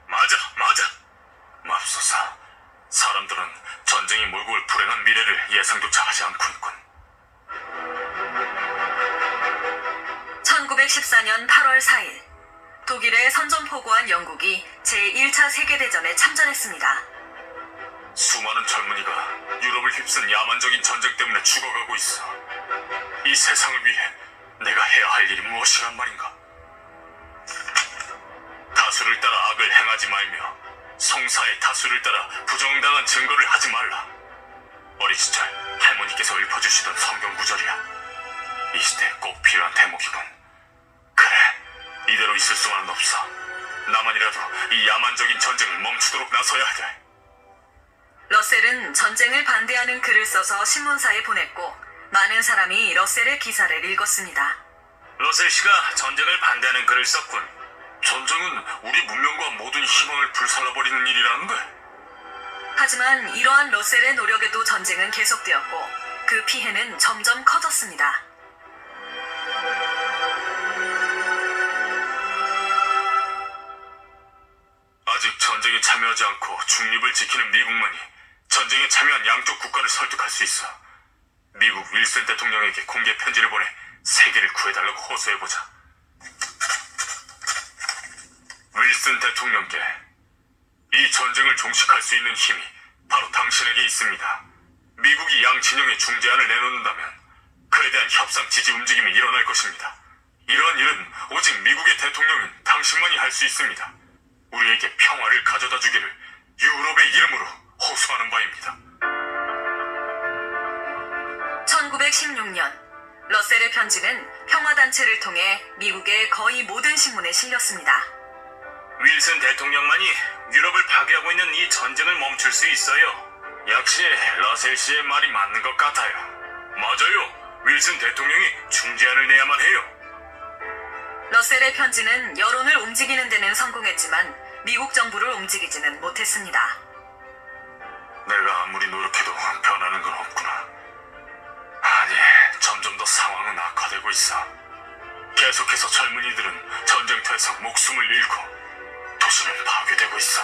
맞아. 맙소사. 사람들은 전쟁이 몰고 올 불행한 미래를 예상조차 하지 않고 있군. 1914년 8월 4일, 독일에 선전포고한 영국이 제1차 세계대전에 참전했습니다. 수많은 젊은이가 유럽을 휩쓴 야만적인 전쟁 때문에 죽어가고 있어. 이 세상을 위해 내가 해야 할 일이 무엇이란 말인가? 다수를 따라 악을 행하지 말며 성사의 다수를 따라 부정당한 증거를 하지 말라. 어린 시절 할머니께서 읊어주시던 성경 구절이야. 이 시대에 꼭 필요한 대목이군. 그래, 이대로 있을 수만은 없어. 나만이라도 이 야만적인 전쟁을 멈추도록 나서야 돼. 러셀은 전쟁을 반대하는 글을 써서 신문사에 보냈고 많은 사람이 러셀의 기사를 읽었습니다. 러셀 씨가 전쟁을 반대하는 글을 썼군. 전쟁은 우리 문명과 모든 희망을 불살라버리는 일이라는데. 하지만 이러한 러셀의 노력에도 전쟁은 계속되었고 그 피해는 점점 커졌습니다. 아직 전쟁에 참여하지 않고 중립을 지키는 미국만이 전쟁에 참여한 양쪽 국가를 설득할 수 있어. 미국 윌슨 대통령에게 공개 편지를 보내 세계를 구해달라고 호소해보자. 윌슨 대통령께, 이 전쟁을 종식할 수 있는 힘이 바로 당신에게 있습니다. 미국이 양 진영의 중재안을 내놓는다면 그에 대한 협상 지지 움직임이 일어날 것입니다. 이러한 일은 오직 미국의 대통령인 당신만이 할 수 있습니다. 우리에게 평화를 가져다 주기를 유럽의 이름으로 호소하는 바입니다. 1916년 러셀의 편지는 평화단체를 통해 미국의 거의 모든 신문에 실렸습니다. 윌슨 대통령만이 유럽을 파괴하고 있는 이 전쟁을 멈출 수 있어요. 역시 러셀 씨의 말이 맞는 것 같아요. 맞아요. 윌슨 대통령이 중재안을 내야만 해요. 러셀의 편지는 여론을 움직이는 데는 성공했지만 미국 정부를 움직이지는 못했습니다. 내가 아무리 노력해도 변하는 건 없구나. 아니, 점점 더 상황은 악화되고 있어. 계속해서 젊은이들은 전쟁터에서 목숨을 잃고 도시는 파괴되고 있어.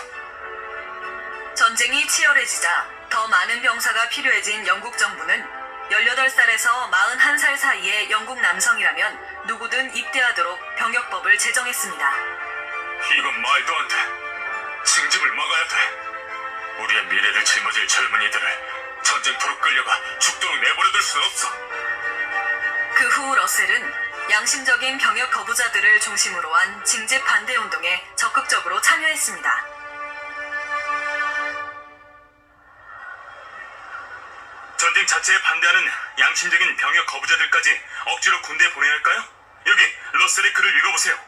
전쟁이 치열해지자 더 많은 병사가 필요해진 영국 정부는 18살에서 41살 사이의 영국 남성이라면 누구든 입대하도록 병역법을 제정했습니다. 이건 말도 안 돼. 징집을 막아야 돼. 우리의 미래를 짊어질 젊은이들을 전쟁터로 끌려가 죽도록 내버려둘 순 없어. 그 후 러셀은 양심적인 병역 거부자들을 중심으로 한 징집 반대 운동에 적극적으로 참여했습니다. 전쟁 자체에 반대하는 양심적인 병역 거부자들까지 억지로 군대에 보내야 할까요? 여기 러셀의 글을 읽어보세요.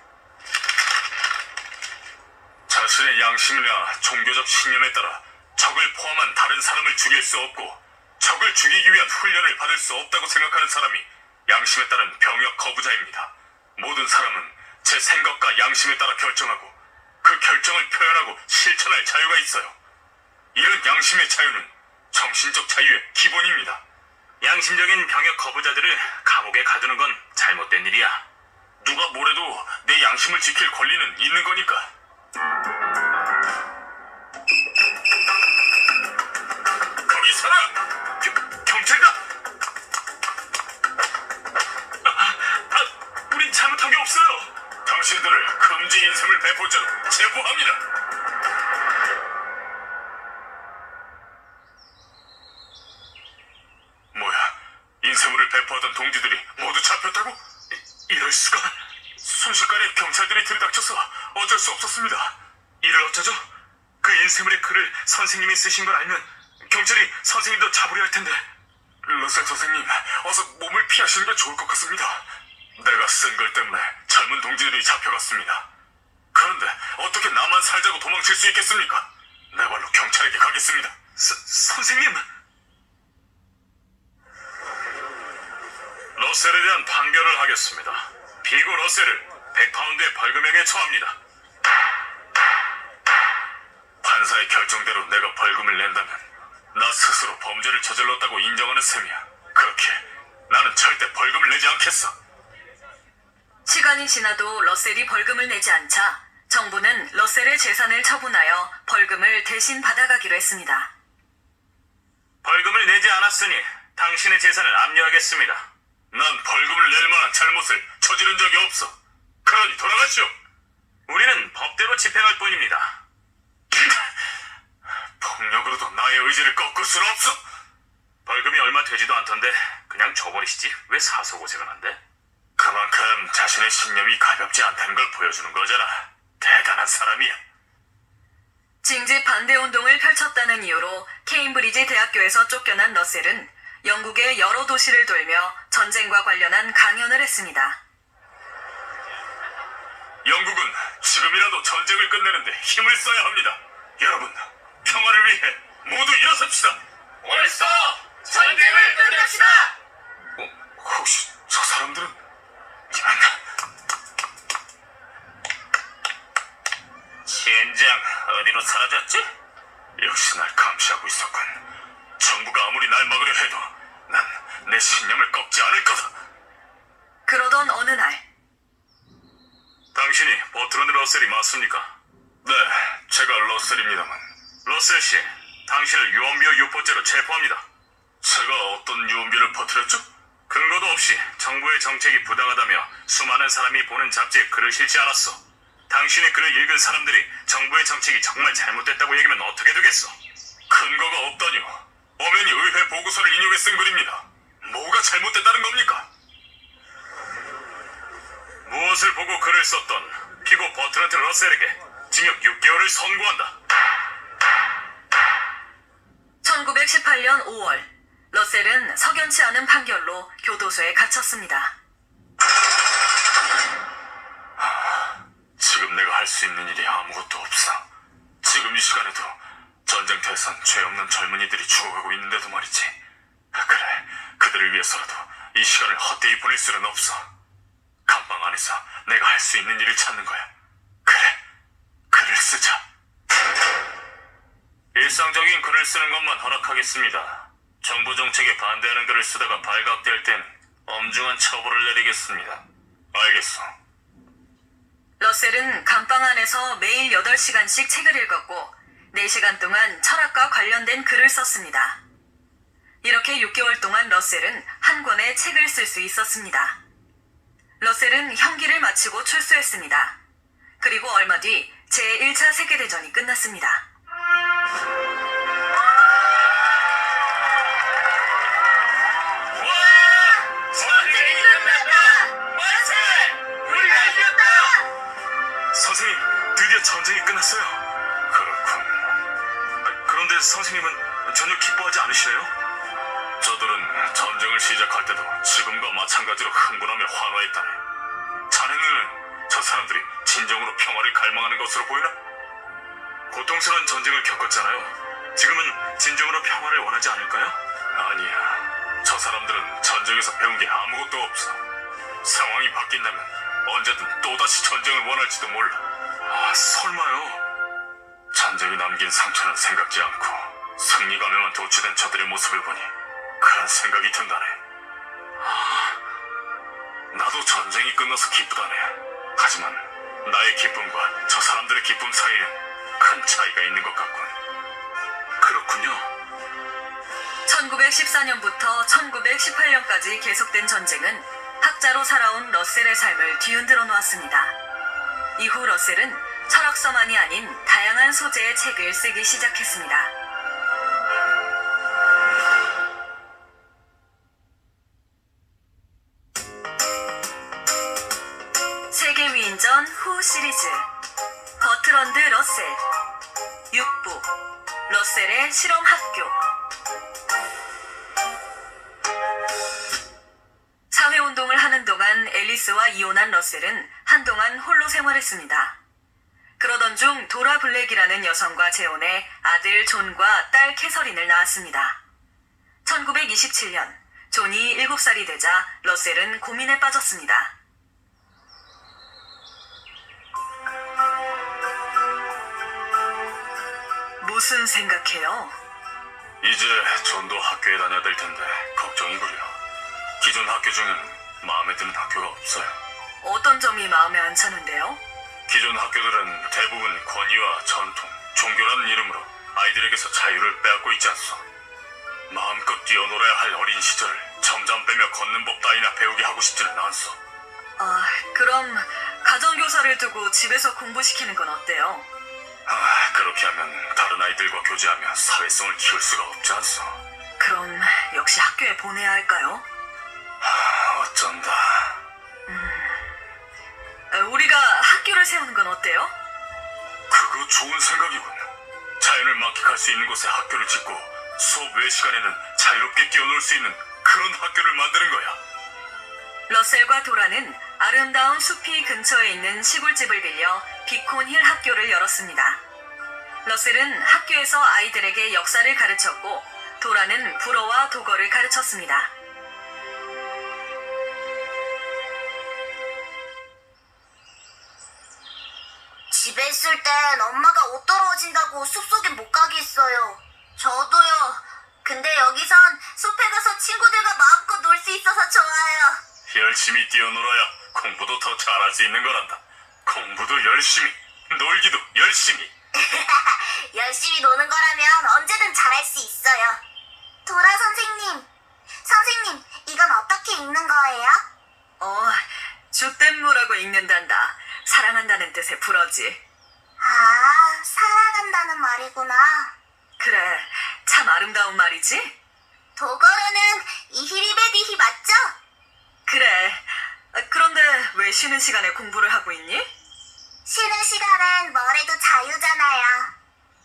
자신의 양심이나 종교적 신념에 따라 적을 포함한 다른 사람을 죽일 수 없고 적을 죽이기 위한 훈련을 받을 수 없다고 생각하는 사람이 양심에 따른 병역 거부자입니다. 모든 사람은 제 생각과 양심에 따라 결정하고 그 결정을 표현하고 실천할 자유가 있어요. 이런 양심의 자유는 정신적 자유의 기본입니다. 양심적인 병역 거부자들을 감옥에 가두는 건 잘못된 일이야. 누가 뭐래도 내 양심을 지킬 권리는 있는 거니까. 거기 서라! 경찰이다! 우린 잘못한 게 없어요. 당신들을 금지 인셈을 배포죄로 체포합니다. 뭐야, 인쇄물을 배포하던 동지들이 모두 잡혔다고? 이럴 수가. 순식간에 경찰들이 들이닥쳐서 어쩔 수 없었습니다. 이를 어쩌죠? 그 인쇄물의 글을 선생님이 쓰신 걸 알면 경찰이 선생님도 잡으려 할 텐데. 러셀 선생님, 어서 몸을 피하시는 게 좋을 것 같습니다. 내가 쓴 글 때문에 젊은 동지들이 잡혀갔습니다. 그런데 어떻게 나만 살자고 도망칠 수 있겠습니까? 내 발로 경찰에게 가겠습니다. 선생님! 러셀에 대한 판결을 하겠습니다. 비고 러셀을 100파운드의 벌금형에 처합니다. 판사의 결정대로 내가 벌금을 낸다면 나 스스로 범죄를 저질렀다고 인정하는 셈이야. 그렇게 나는 절대 벌금을 내지 않겠어. 시간이 지나도 러셀이 벌금을 내지 않자 정부는 러셀의 재산을 처분하여 벌금을 대신 받아가기로 했습니다. 벌금을 내지 않았으니 당신의 재산을 압류하겠습니다. 난 벌금을 낼 만한 잘못을 저지른 적이 없어. 그러니 돌아가시오. 우리는 법대로 집행할 뿐입니다. 폭력으로도 나의 의지를 꺾을 수는 없어. 벌금이 얼마 되지도 않던데 그냥 줘버리시지 왜 사소고생을 한대? 그만큼 자신의 신념이 가볍지 않다는 걸 보여주는 거잖아. 대단한 사람이야. 징집 반대 운동을 펼쳤다는 이유로 케임브리지 대학교에서 쫓겨난 러셀은 영국의 여러 도시를 돌며 전쟁과 관련한 강연을 했습니다. 영국은 지금이라도 전쟁을 끝내는데 힘을 써야 합니다. 여러분, 평화를 위해 모두 일어섭시다. 옳소! 전쟁을 끝냅시다! 혹시 저 사람들은? 젠장 어디로 사라졌지? 역시 날 감시하고 있었군. 정부가 아무리 날 막으려 해도 난 내 신념을 꺾지 않을 거다. 그러던 어느 날 당신이 버트런드 러셀이 맞습니까? 네, 제가 러셀입니다만. 러셀 씨, 당신을 유언비어 유포죄로 체포합니다. 제가 어떤 유언비를 퍼뜨렸죠? 근거도 없이 정부의 정책이 부당하다며 수많은 사람이 보는 잡지에 글을 실지 않았어. 당신의 글을 읽은 사람들이 정부의 정책이 정말 잘못됐다고 얘기하면 어떻게 되겠어? 근거가 없다뇨. 엄연히 의회 보고서를 인용해 쓴 글입니다. 뭐가 잘못됐다는 겁니까? 무엇을 보고 글을 썼던 피고 버트런트 러셀에게 징역 6개월을 선고한다. 1918년 5월 러셀은 석연치 않은 판결로 교도소에 갇혔습니다. 지금 내가 할 수 있는 일이 아무것도 없어. 지금 이 시간에도 전쟁터에선 죄 없는 젊은이들이 죽어가고 있는데도 말이지. 그래, 그들을 위해서라도 이 시간을 헛되이 보낼 수는 없어. 감방 안에서 내가 할 수 있는 일을 찾는 거야. 그래, 글을 쓰자. 일상적인 글을 쓰는 것만 허락하겠습니다. 정부 정책에 반대하는 글을 쓰다가 발각될 땐 엄중한 처벌을 내리겠습니다. 알겠어. 러셀은 감방 안에서 매일 8시간씩 책을 읽었고 4시간 동안 철학과 관련된 글을 썼습니다. 이렇게 6개월 동안 러셀은 한 권의 책을 쓸 수 있었습니다. 러셀은 형기를 마치고 출소했습니다. 그리고 얼마 뒤 제1차 세계대전이 끝났습니다. 전쟁이 끝났다! 만세! 우리가 이겼다! 선생님, 드디어 전쟁이 끝났어요. 그렇군. 그런데 선생님은 전혀 기뻐하지 않으시네요? 저들은 전쟁을 시작할 때도 지금과 마찬가지로 흥분하며 환호했다네. 자네는 저 사람들이 진정으로 평화를 갈망하는 것으로 보이나? 고통스러운 전쟁을 겪었잖아요. 지금은 진정으로 평화를 원하지 않을까요? 아니야. 저 사람들은 전쟁에서 배운 게 아무것도 없어. 상황이 바뀐다면 언제든 또다시 전쟁을 원할지도 몰라. 설마요. 전쟁이 남긴 상처는 생각지 않고 승리감에만 도취된 저들의 모습을 보니 그런 생각이 든다네. 나도 전쟁이 끝나서 기쁘다네. 하지만 나의 기쁨과 저 사람들의 기쁨 사이엔 큰 차이가 있는 것 같군. 그렇군요. 1914년부터 1918년까지 계속된 전쟁은 학자로 살아온 러셀의 삶을 뒤흔들어 놓았습니다. 이후 러셀은 철학서만이 아닌 다양한 소재의 책을 쓰기 시작했습니다. 세계 위인전 후 시리즈 버트런드 러셀 6부 러셀의 실험학교. 사회운동을 하는 동안 앨리스와 이혼한 러셀은 한동안 홀로 생활했습니다. 그러던 중 도라 블랙이라는 여성과 재혼해 아들 존과 딸 캐서린을 낳았습니다. 1927년 존이 7살이 되자 러셀은 고민에 빠졌습니다. 무슨 생각해요? 이제 존도 학교에 다녀야 될 텐데 걱정이구려. 기존 학교 중엔 마음에 드는 학교가 없어요. 어떤 점이 마음에 안 차는데요? 기존 학교들은 대부분 권위와 전통, 종교라는 이름으로 아이들에게서 자유를 빼앗고 있지 않소. 마음껏 뛰어놀아야 할 어린 시절을 점점 빼며 걷는 법 따위나 배우게 하고 싶지는 않소. 아, 그럼 가정교사를 두고 집에서 공부시키는 건 어때요? 그렇게 하면 다른 아이들과 교제하며 사회성을 키울 수가 없지 않소. 그럼 역시 학교에 보내야 할까요? 어쩐다. 우리가 학교를 세우는 건 어때요? 그거 좋은 생각이군. 자연을 만끽할 수 있는 곳에 학교를 짓고 수업 외 시간에는 자유롭게 뛰어놀 수 있는 그런 학교를 만드는 거야. 러셀과 도라는 아름다운 숲이 근처에 있는 시골집을 빌려 비콘힐 학교를 열었습니다. 러셀은 학교에서 아이들에게 역사를 가르쳤고 도라는 불어와 독어를 가르쳤습니다. 집에 있을 땐 엄마가 옷 떨어진다고 숲속에 못 가게 했어요. 저도요. 근데 여기선 숲에 가서 친구들과 마음껏 놀 수 있어서 좋아요. 열심히 뛰어놀아야 공부도 더 잘할 수 있는 거란다. 공부도 열심히, 놀기도 열심히. 열심히 노는 거라면 언제든 잘할 수 있어요. 도라 선생님, 이건 어떻게 읽는 거예요? 주댐무라고 읽는단다. 사랑한다는 뜻의 불어지. 아, 사랑한다는 말이구나. 그래, 참 아름다운 말이지? 독어로는 이히리베디히 맞죠? 그래. 그런데 왜 쉬는 시간에 공부를 하고 있니? 쉬는 시간엔 뭘 해도 자유잖아요.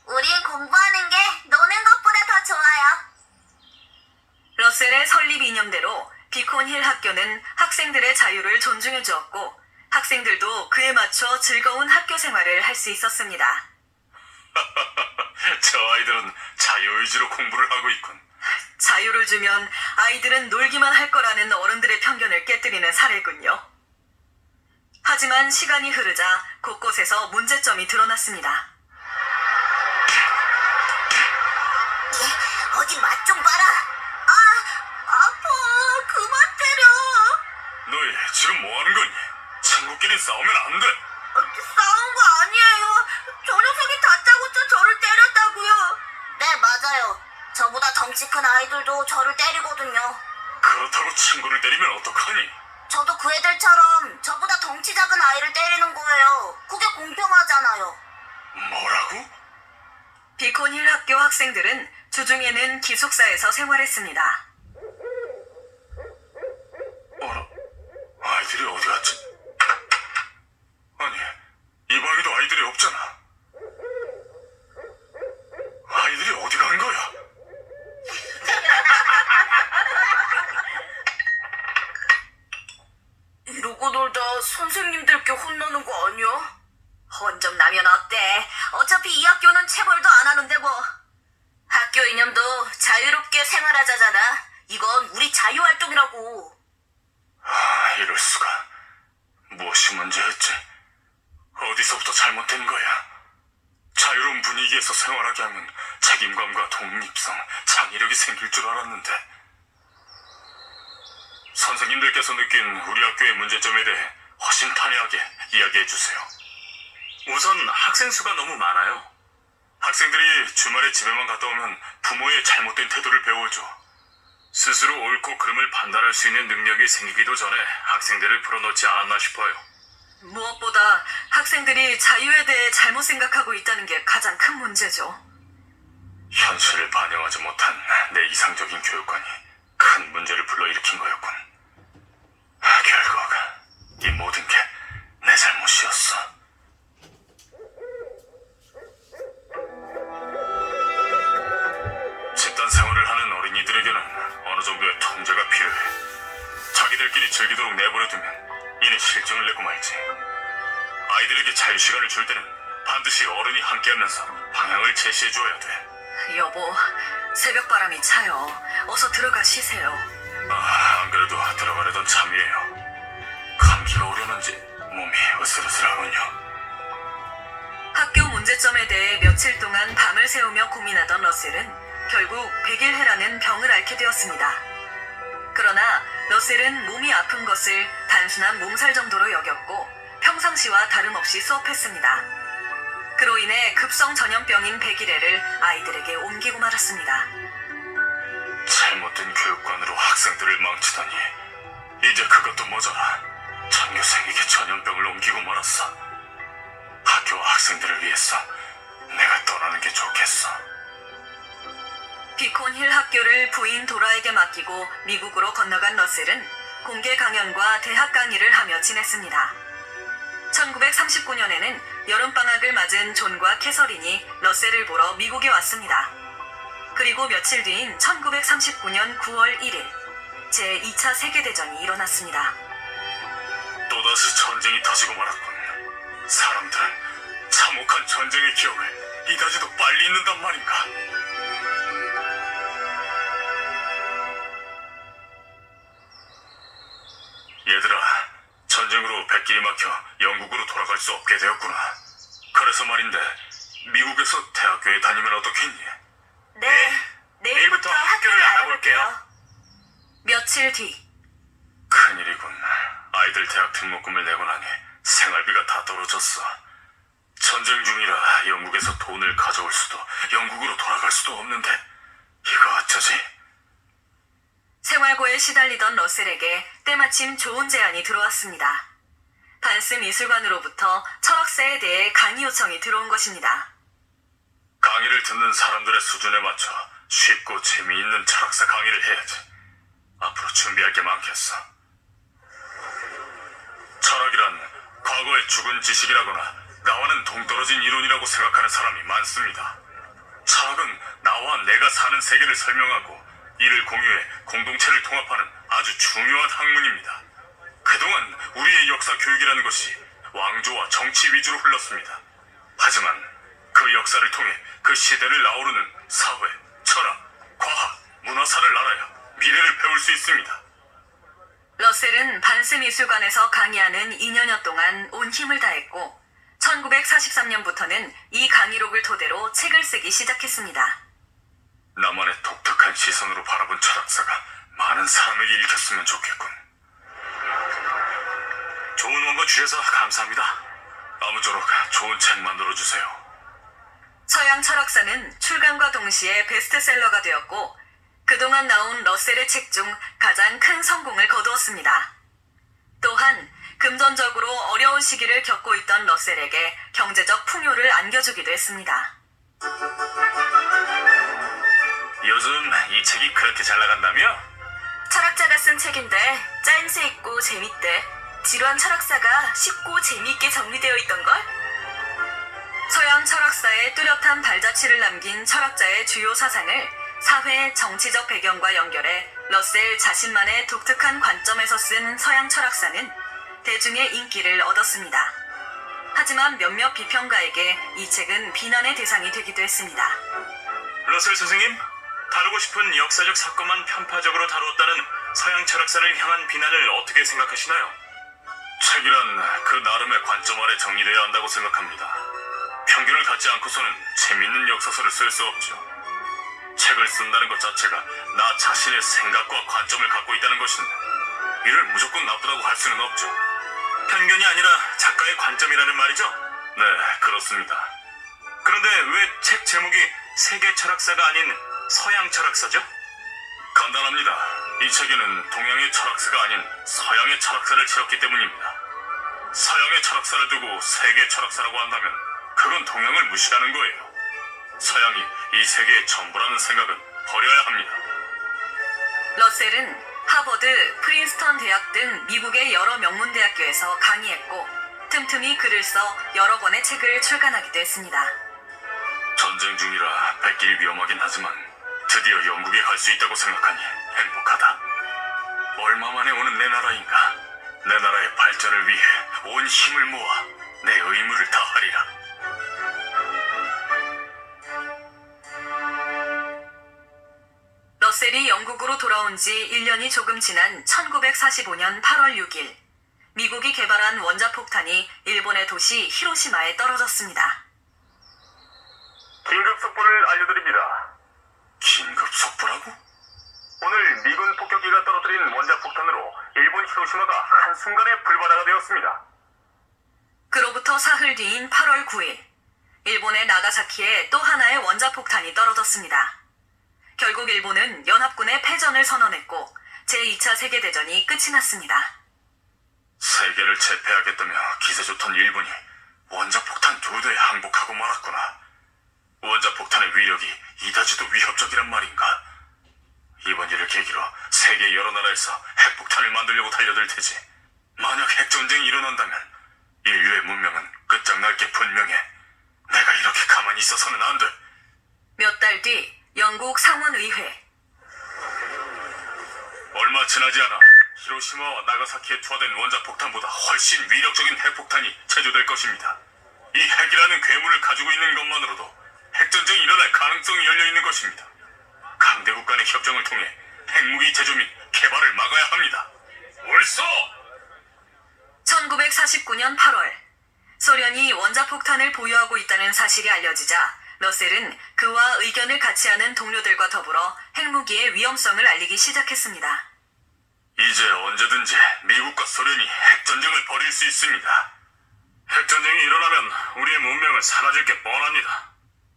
우린 공부하는 게 노는 것보다 더 좋아요. 러셀의 설립 이념대로 비콘힐 학교는 학생들의 자유를 존중해 주었고 학생들도 그에 맞춰 즐거운 학교 생활을 할 수 있었습니다. 저 아이들은 자유의지로 공부를 하고 있군. 자유를 주면 아이들은 놀기만 할 거라는 어른들의 편견을 깨뜨리는 사례군요. 하지만 시간이 흐르자 곳곳에서 문제점이 드러났습니다. 어디 맛 좀 봐라. 아파. 그만 때려. 너희 지금 뭐 하는 거니? 친구끼리 싸우면 안 돼. 싸운 거 아니에요. 저 녀석이 다짜고짜 저를 때렸다고요. 네, 맞아요. 저보다 덩치 큰 아이들도 저를 때리거든요. 그렇다고 친구를 때리면 어떡하니? 저도 그 애들처럼 저보다 덩치 작은 아이를 때리는 거예요. 그게 공평하잖아요. 뭐라고? 비콘힐 학교 학생들은 주중에는 기숙사에서 생활했습니다. 어라, 아이들이 어디 갔지? 아니, 이 방에도 아이들이 없잖아. 아이들이 어디 간 거야? 이러고 놀다 선생님들께 혼나는 거 아니야? 혼 좀 나면 어때? 어차피 이 학교는 체벌도 안 하는데 뭐. 학교 이념도 자유롭게 생활하자잖아. 이건 우리 자유활동이라고. 이럴 수가. 무엇이 문제였지? 어디서부터 잘못된 거야? 자유로운 분위기에서 생활하게 하면 책임감과 독립성, 창의력이 생길 줄 알았는데. 선생님들께서 느낀 우리 학교의 문제점에 대해 허심탄회하게 이야기해 주세요. 우선 학생 수가 너무 많아요. 학생들이 주말에 집에만 갔다 오면 부모의 잘못된 태도를 배워줘. 스스로 옳고 그름을 판단할 수 있는 능력이 생기기도 전에 학생들을 풀어놓지 않았나 싶어요. 무엇보다 학생들이 자유에 대해 잘못 생각하고 있다는 게 가장 큰 문제죠. 현실을 반영하지 못한 내 이상적인 교육관이 큰 문제를 불러일으킨 거였군. 결국 이 모든 게 내 잘못이었어. 집단 생활을 하는 어린이들에게는 어느 정도의 통제가 필요해. 자기들끼리 즐기도록 내버려두면 이는 실증을 내고 말지. 아이들에게 자유시간을 줄 때는 반드시 어른이 함께하면서 방향을 제시해줘야 돼. 여보, 새벽바람이 차요. 어서 들어가 쉬세요. 안 그래도 들어가려던 참이에요. 감기가 오려는지 몸이 으슬으슬하군요. 학교 문 문제점에 대해 며칠 동안 밤을 새우며 고민하던 러셀은 결국 백일해라는 병을 앓게 되었습니다. 그러나 러셀은 몸이 아픈 것을 단순한 몸살 정도로 여겼고 평상시와 다름없이 수업했습니다. 그로 인해 급성 전염병인 백일해를 아이들에게 옮기고 말았습니다. 잘못된 교육관으로 학생들을 망치다니 이제 그것도 모자라 전교생에게 전염병을 옮기고 말았어. 학교와 학생들을 위해서 내가 떠나는 게 좋겠어. 비콘힐 학교를 부인 도라에게 맡기고 미국으로 건너간 러셀은 공개 강연과 대학 강의를 하며 지냈습니다. 1939년에는 여름방학을 맞은 존과 캐서린이 러셀을 보러 미국에 왔습니다. 그리고 며칠 뒤인 1939년 9월 1일 제2차 세계대전이 일어났습니다. 또다시 전쟁이 터지고 말았군. 사람들은 참혹한 전쟁의 기억을 이다지도 빨리 잊는단 말인가. 얘들아, 전쟁으로 백길이 막혀 영국으로 돌아갈 수 없게 되었구나. 그래서 말인데 미국에서 대학교에 다니면 어떻겠니? 네, 내일부터 학교를 알아볼게요. 며칠 뒤 큰일이군. 아이들 대학 등록금을 내고 나니 생활비가 다 떨어졌어. 전쟁 중이라 영국에서 돈을 가져올 수도 영국으로 돌아갈 수도 없는데 이거 어쩌지? 생활고에 시달리던 러셀에게 때마침 좋은 제안이 들어왔습니다. 반스 미술관으로부터 철학사에 대해 강의 요청이 들어온 것입니다. 강의를 듣는 사람들의 수준에 맞춰 쉽고 재미있는 철학사 강의를 해야지. 앞으로 준비할 게 많겠어. 철학이란 과거의 죽은 지식이라거나 나와는 동떨어진 이론이라고 생각하는 사람이 많습니다. 철학은 나와 내가 사는 세계를 설명하고 이를 공유해 공동체를 통합하는 아주 중요한 학문입니다. 그동안 우리의 역사 교육이라는 것이 왕조와 정치 위주로 흘렀습니다. 하지만 그 역사를 통해 그 시대를 아우르는 사회, 철학, 과학, 문화사를 알아야 미래를 배울 수 있습니다. 러셀은 반스 미술관에서 강의하는 2년여 동안 온 힘을 다했고 1943년부터는 이 강의록을 토대로 책을 쓰기 시작했습니다. 나만의 독특한 시선으로 바라본 철학사가 많은 사람에게 읽혔으면 좋겠군. 좋은 원고 주셔서 감사합니다. 아무쪼록 좋은 책 만들어주세요. 서양 철학사는 출간과 동시에 베스트셀러가 되었고 그동안 나온 러셀의 책 중 가장 큰 성공을 거두었습니다. 또한 금전적으로 어려운 시기를 겪고 있던 러셀에게 경제적 풍요를 안겨주기도 했습니다. 요즘 이 책이 그렇게 잘 나간다며? 철학자가 쓴 책인데 짜임새 있고 재밌대. 지루한 철학사가 쉽고 재미있게 정리되어 있던걸? 서양 철학사의 뚜렷한 발자취를 남긴 철학자의 주요 사상을 사회, 정치적 배경과 연결해 러셀 자신만의 독특한 관점에서 쓴 서양 철학사는 대중의 인기를 얻었습니다. 하지만 몇몇 비평가에게 이 책은 비난의 대상이 되기도 했습니다. 러셀 선생님, 다루고 싶은 역사적 사건만 편파적으로 다루었다는 서양 철학사를 향한 비난을 어떻게 생각하시나요? 책이란 그 나름의 관점 아래 정리되어야 한다고 생각합니다. 편견을 갖지 않고서는 재밌는 역사서를 쓸 수 없죠. 책을 쓴다는 것 자체가 나 자신의 생각과 관점을 갖고 있다는 것인데 이를 무조건 나쁘다고 할 수는 없죠. 편견이 아니라 작가의 관점이라는 말이죠? 네, 그렇습니다. 그런데 왜 책 제목이 세계 철학사가 아닌 서양 철학사죠? 간단합니다. 이 책에는 동양의 철학사가 아닌 서양의 철학사를 실었기 때문입니다. 서양의 철학사를 두고 세계 철학사라고 한다면 그건 동양을 무시하는 거예요. 서양이 이 세계의 전부라는 생각은 버려야 합니다. 러셀은 하버드, 프린스턴 대학 등 미국의 여러 명문대학교에서 강의했고 틈틈이 글을 써 여러 권의 책을 출간하기도 했습니다. 전쟁 중이라 백길이 위험하긴 하지만 드디어 영국에 갈 수 있다고 생각하니 행복하다. 얼마 만에 오는 내 나라인가. 내 나라의 발전을 위해 온 힘을 모아 내 의무를 다하리라. 러셀이 영국으로 돌아온 지 1년이 조금 지난 1945년 8월 6일 미국이 개발한 원자폭탄이 일본의 도시 히로시마에 떨어졌습니다. 긴급 속보를 알려드립니다. 긴급 속보라고? 오늘 미군 폭격기가 떨어뜨린 원자폭탄으로 일본 히로시마가 한순간에 불바다가 되었습니다. 그로부터 사흘 뒤인 8월 9일, 일본의 나가사키에 또 하나의 원자폭탄이 떨어졌습니다. 결국 일본은 연합군의 패전을 선언했고 제2차 세계대전이 끝이 났습니다. 세계를 제패하겠다며 기세 좋던 일본이 원자폭탄 2대에 항복하고 말았구나. 원자폭탄의 위력이 이다지도 위협적이란 말인가? 이번 일을 계기로 세계 여러 나라에서 핵폭탄을 만들려고 달려들 테지. 만약 핵전쟁이 일어난다면 인류의 문명은 끝장날 게 분명해. 내가 이렇게 가만히 있어서는 안 돼. 몇 달 뒤 영국 상원의회. 얼마 지나지 않아 히로시마와 나가사키에 투하된 원자폭탄보다 훨씬 위력적인 핵폭탄이 제조될 것입니다. 이 핵이라는 괴물을 가지고 있는 것만으로도 핵전쟁이 일어날 가능성이 열려있는 것입니다. 강대국 간의 협정을 통해 핵무기 제조 및 개발을 막아야 합니다. 옳소! 1949년 8월, 소련이 원자폭탄을 보유하고 있다는 사실이 알려지자 러셀은 그와 의견을 같이 하는 동료들과 더불어 핵무기의 위험성을 알리기 시작했습니다. 이제 언제든지 미국과 소련이 핵전쟁을 벌일 수 있습니다. 핵전쟁이 일어나면 우리의 문명은 사라질 게 뻔합니다.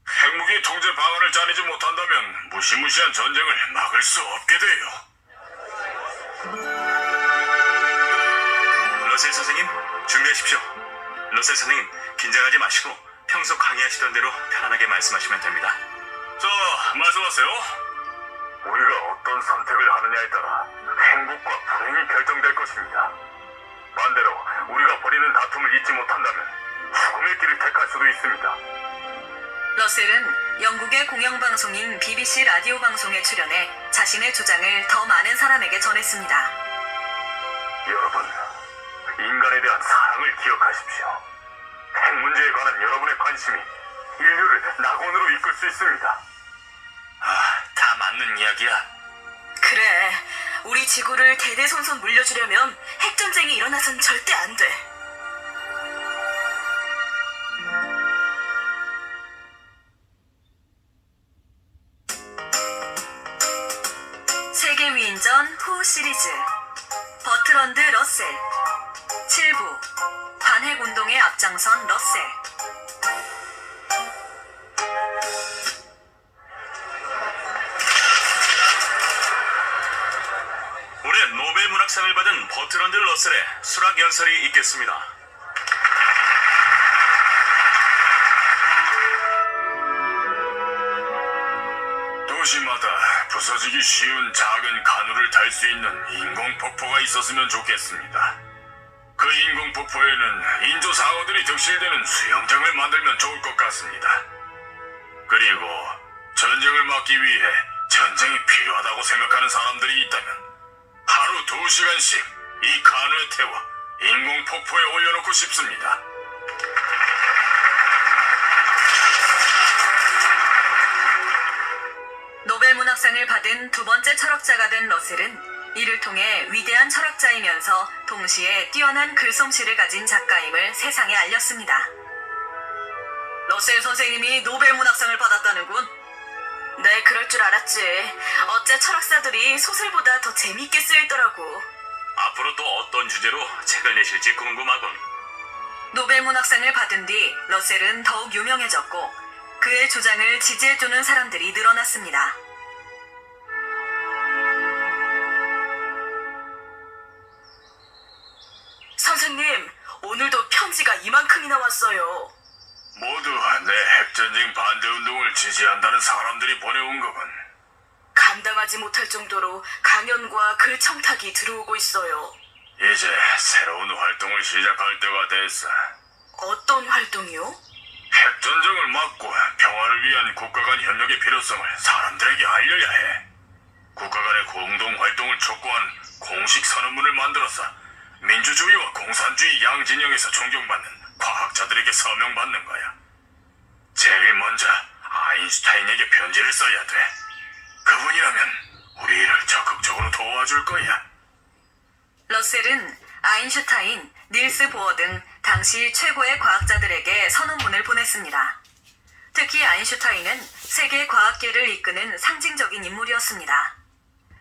핵무기 통제 방안을 짜내지 못한다면 무시무시한 전쟁을 막을 수 없게 돼요. 러셀 선생님, 준비하십시오. 러셀 선생님, 긴장하지 마시고 평소 강의하시던 대로 편안하게 말씀하시면 됩니다. 자, 말씀하세요. 우리가 어떤 선택을 하느냐에 따라 행복과 불행이 결정될 것입니다. 반대로 우리가 벌이는 다툼을 잊지 못한다면 죽음의 길을 택할 수도 있습니다. 러셀은 영국의 공영방송인 BBC 라디오 방송에 출연해 자신의 주장을 더 많은 사람에게 전했습니다. 여러분, 인간에 대한 사랑을 기억하십시오. 핵 문제에 관한 여러분의 관심이 인류를 낙원으로 이끌 수 있습니다. 다 맞는 이야기야. 그래, 우리 지구를 대대손손 물려주려면 핵전쟁이 일어나선 절대 안 돼. 세계 위인전 후 시리즈 버트런드 러셀 7부 반핵 운동에 앞장선 러셀. 올해 노벨 문학상을 받은 버트런드 러셀의 수락 연설이 있겠습니다. 도시마다 부서지기 쉬운 작은 간우를 달 수 있는 인공폭포가 있었으면 좋겠습니다. 그 인공폭포에는 인조상어들이 득실되는 수영장을 만들면 좋을 것 같습니다. 그리고 전쟁을 막기 위해 전쟁이 필요하다고 생각하는 사람들이 있다면 하루 2시간씩 이 간우에 태워 인공폭포에 올려놓고 싶습니다. 노벨 문학상을 받은 두 번째 철학자가 된 러셀은 이를 통해 위대한 철학자이면서 동시에 뛰어난 글솜씨를 가진 작가임을 세상에 알렸습니다. 러셀 선생님이 노벨 문학상을 받았다는군. 네, 그럴 줄 알았지. 어째 철학사들이 소설보다 더 재미있게 쓰이더라고. 앞으로 또 어떤 주제로 책을 내실지 궁금하군. 노벨 문학상을 받은 뒤 러셀은 더욱 유명해졌고 그의 주장을 지지해주는 사람들이 늘어났습니다. 선생님, 오늘도 편지가 이만큼이나 왔어요. 모두 내 핵전쟁 반대 운동을 지지한다는 사람들이 보내온 거군. 감당하지 못할 정도로 강연과 글 청탁이 들어오고 있어요. 이제 새로운 활동을 시작할 때가 됐어. 어떤 활동이요? 핵전쟁을 막고 평화를 위한 국가 간 협력의 필요성을 사람들에게 알려야 해. 국가 간의 공동 활동을 촉구한 공식 선언문을 만들어서 민주주의와 공산주의 양진영에서 존경받는 과학자들에게 서명받는 거야. 제일 먼저 아인슈타인에게 편지를 써야 돼. 그분이라면 우리 일을 적극적으로 도와줄 거야. 러셀은 아인슈타인, 닐스 보어 등 당시 최고의 과학자들에게 선언문을 보냈습니다. 특히 아인슈타인은 세계 과학계를 이끄는 상징적인 인물이었습니다.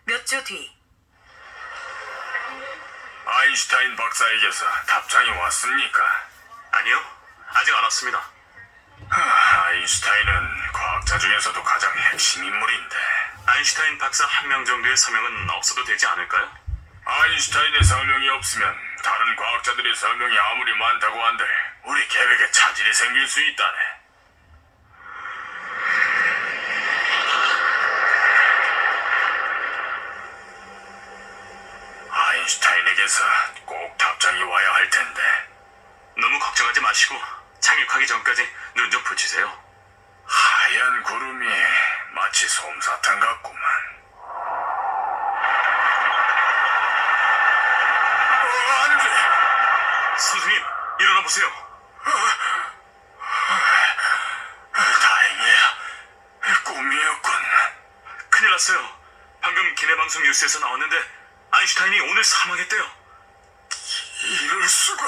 몇 주 뒤, 아인슈타인 박사에게서 답장이 왔습니까? 아니요, 아직 안 왔습니다. 아인슈타인은 과학자 중에서도 가장 핵심 인물인데 아인슈타인 박사 한 명 정도의 서명은 없어도 되지 않을까요? 아인슈타인의 서명이 없으면 다른 과학자들의 서명이 아무리 많다고 한들 우리 계획에 차질이 생길 수 있다네. 아인슈타인에게서 꼭 답장이 와야 할 텐데. 너무 걱정하지 마시고 착륙하기 전까지 눈 좀 붙이세요. 하얀 구름이 마치 솜사탕 같구만. 안 돼! 선생님, 일어나 보세요. 다행이야. 꿈이었군. 큰일 났어요. 방금 기내방송 뉴스에서 나왔는데 아인슈타인이 오늘 사망했대요. 이럴 수가.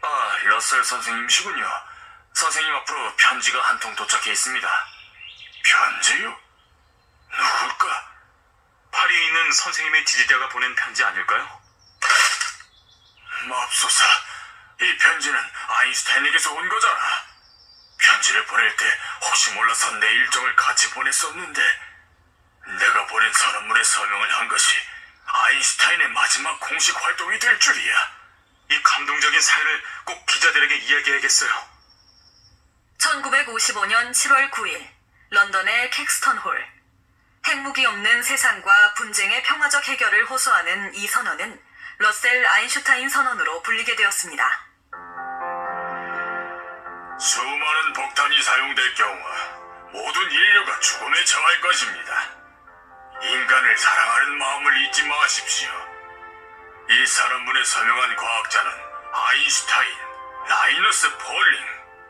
아, 러셀 선생님이시군요. 선생님 앞으로 편지가 한 통 도착해 있습니다. 편지요? 누굴까? 파리에 있는 선생님의 지지자가 보낸 편지 아닐까요? 맙소사, 이 편지는 아인슈타인에게서 온 거잖아. 편지를 보낼 때 혹시 몰라서 내 일정을 같이 보냈었는데 내가 보낸 선언문에 서명을 한 것이 아인슈타인의 마지막 공식 활동이 될 줄이야. 이 감동적인 사연을 꼭 기자들에게 이야기해야겠어요. 1955년 7월 9일, 런던의 캑스턴홀. 핵무기 없는 세상과 분쟁의 평화적 해결을 호소하는 이 선언은 러셀 아인슈타인 선언으로 불리게 되었습니다. 수많은 폭탄이 사용될 경우 모든 인류가 죽음에 처할 것입니다. 인간을 사랑하는 마음을 잊지 마십시오. 이 선언문에 서명한 과학자는 아인슈타인, 라이너스 폴링,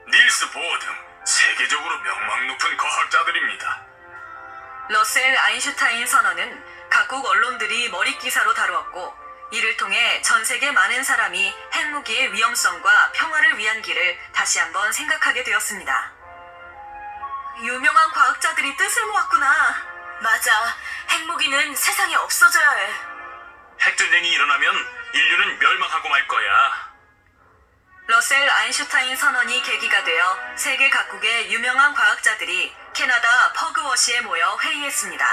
닐스 보어 등 세계적으로 명망 높은 과학자들입니다. 러셀 아인슈타인 선언은 각국 언론들이 머릿기사로 다루었고, 이를 통해 전 세계 많은 사람이 핵무기의 위험성과 평화를 위한 길을 다시 한번 생각하게 되었습니다. 유명한 과학자들이 뜻을 모았구나. 맞아. 핵무기는 세상에 없어져야 해. 핵전쟁이 일어나면 인류는 멸망하고 말 거야. 러셀 아인슈타인 선언이 계기가 되어 세계 각국의 유명한 과학자들이 캐나다 퍼그워시에 모여 회의했습니다.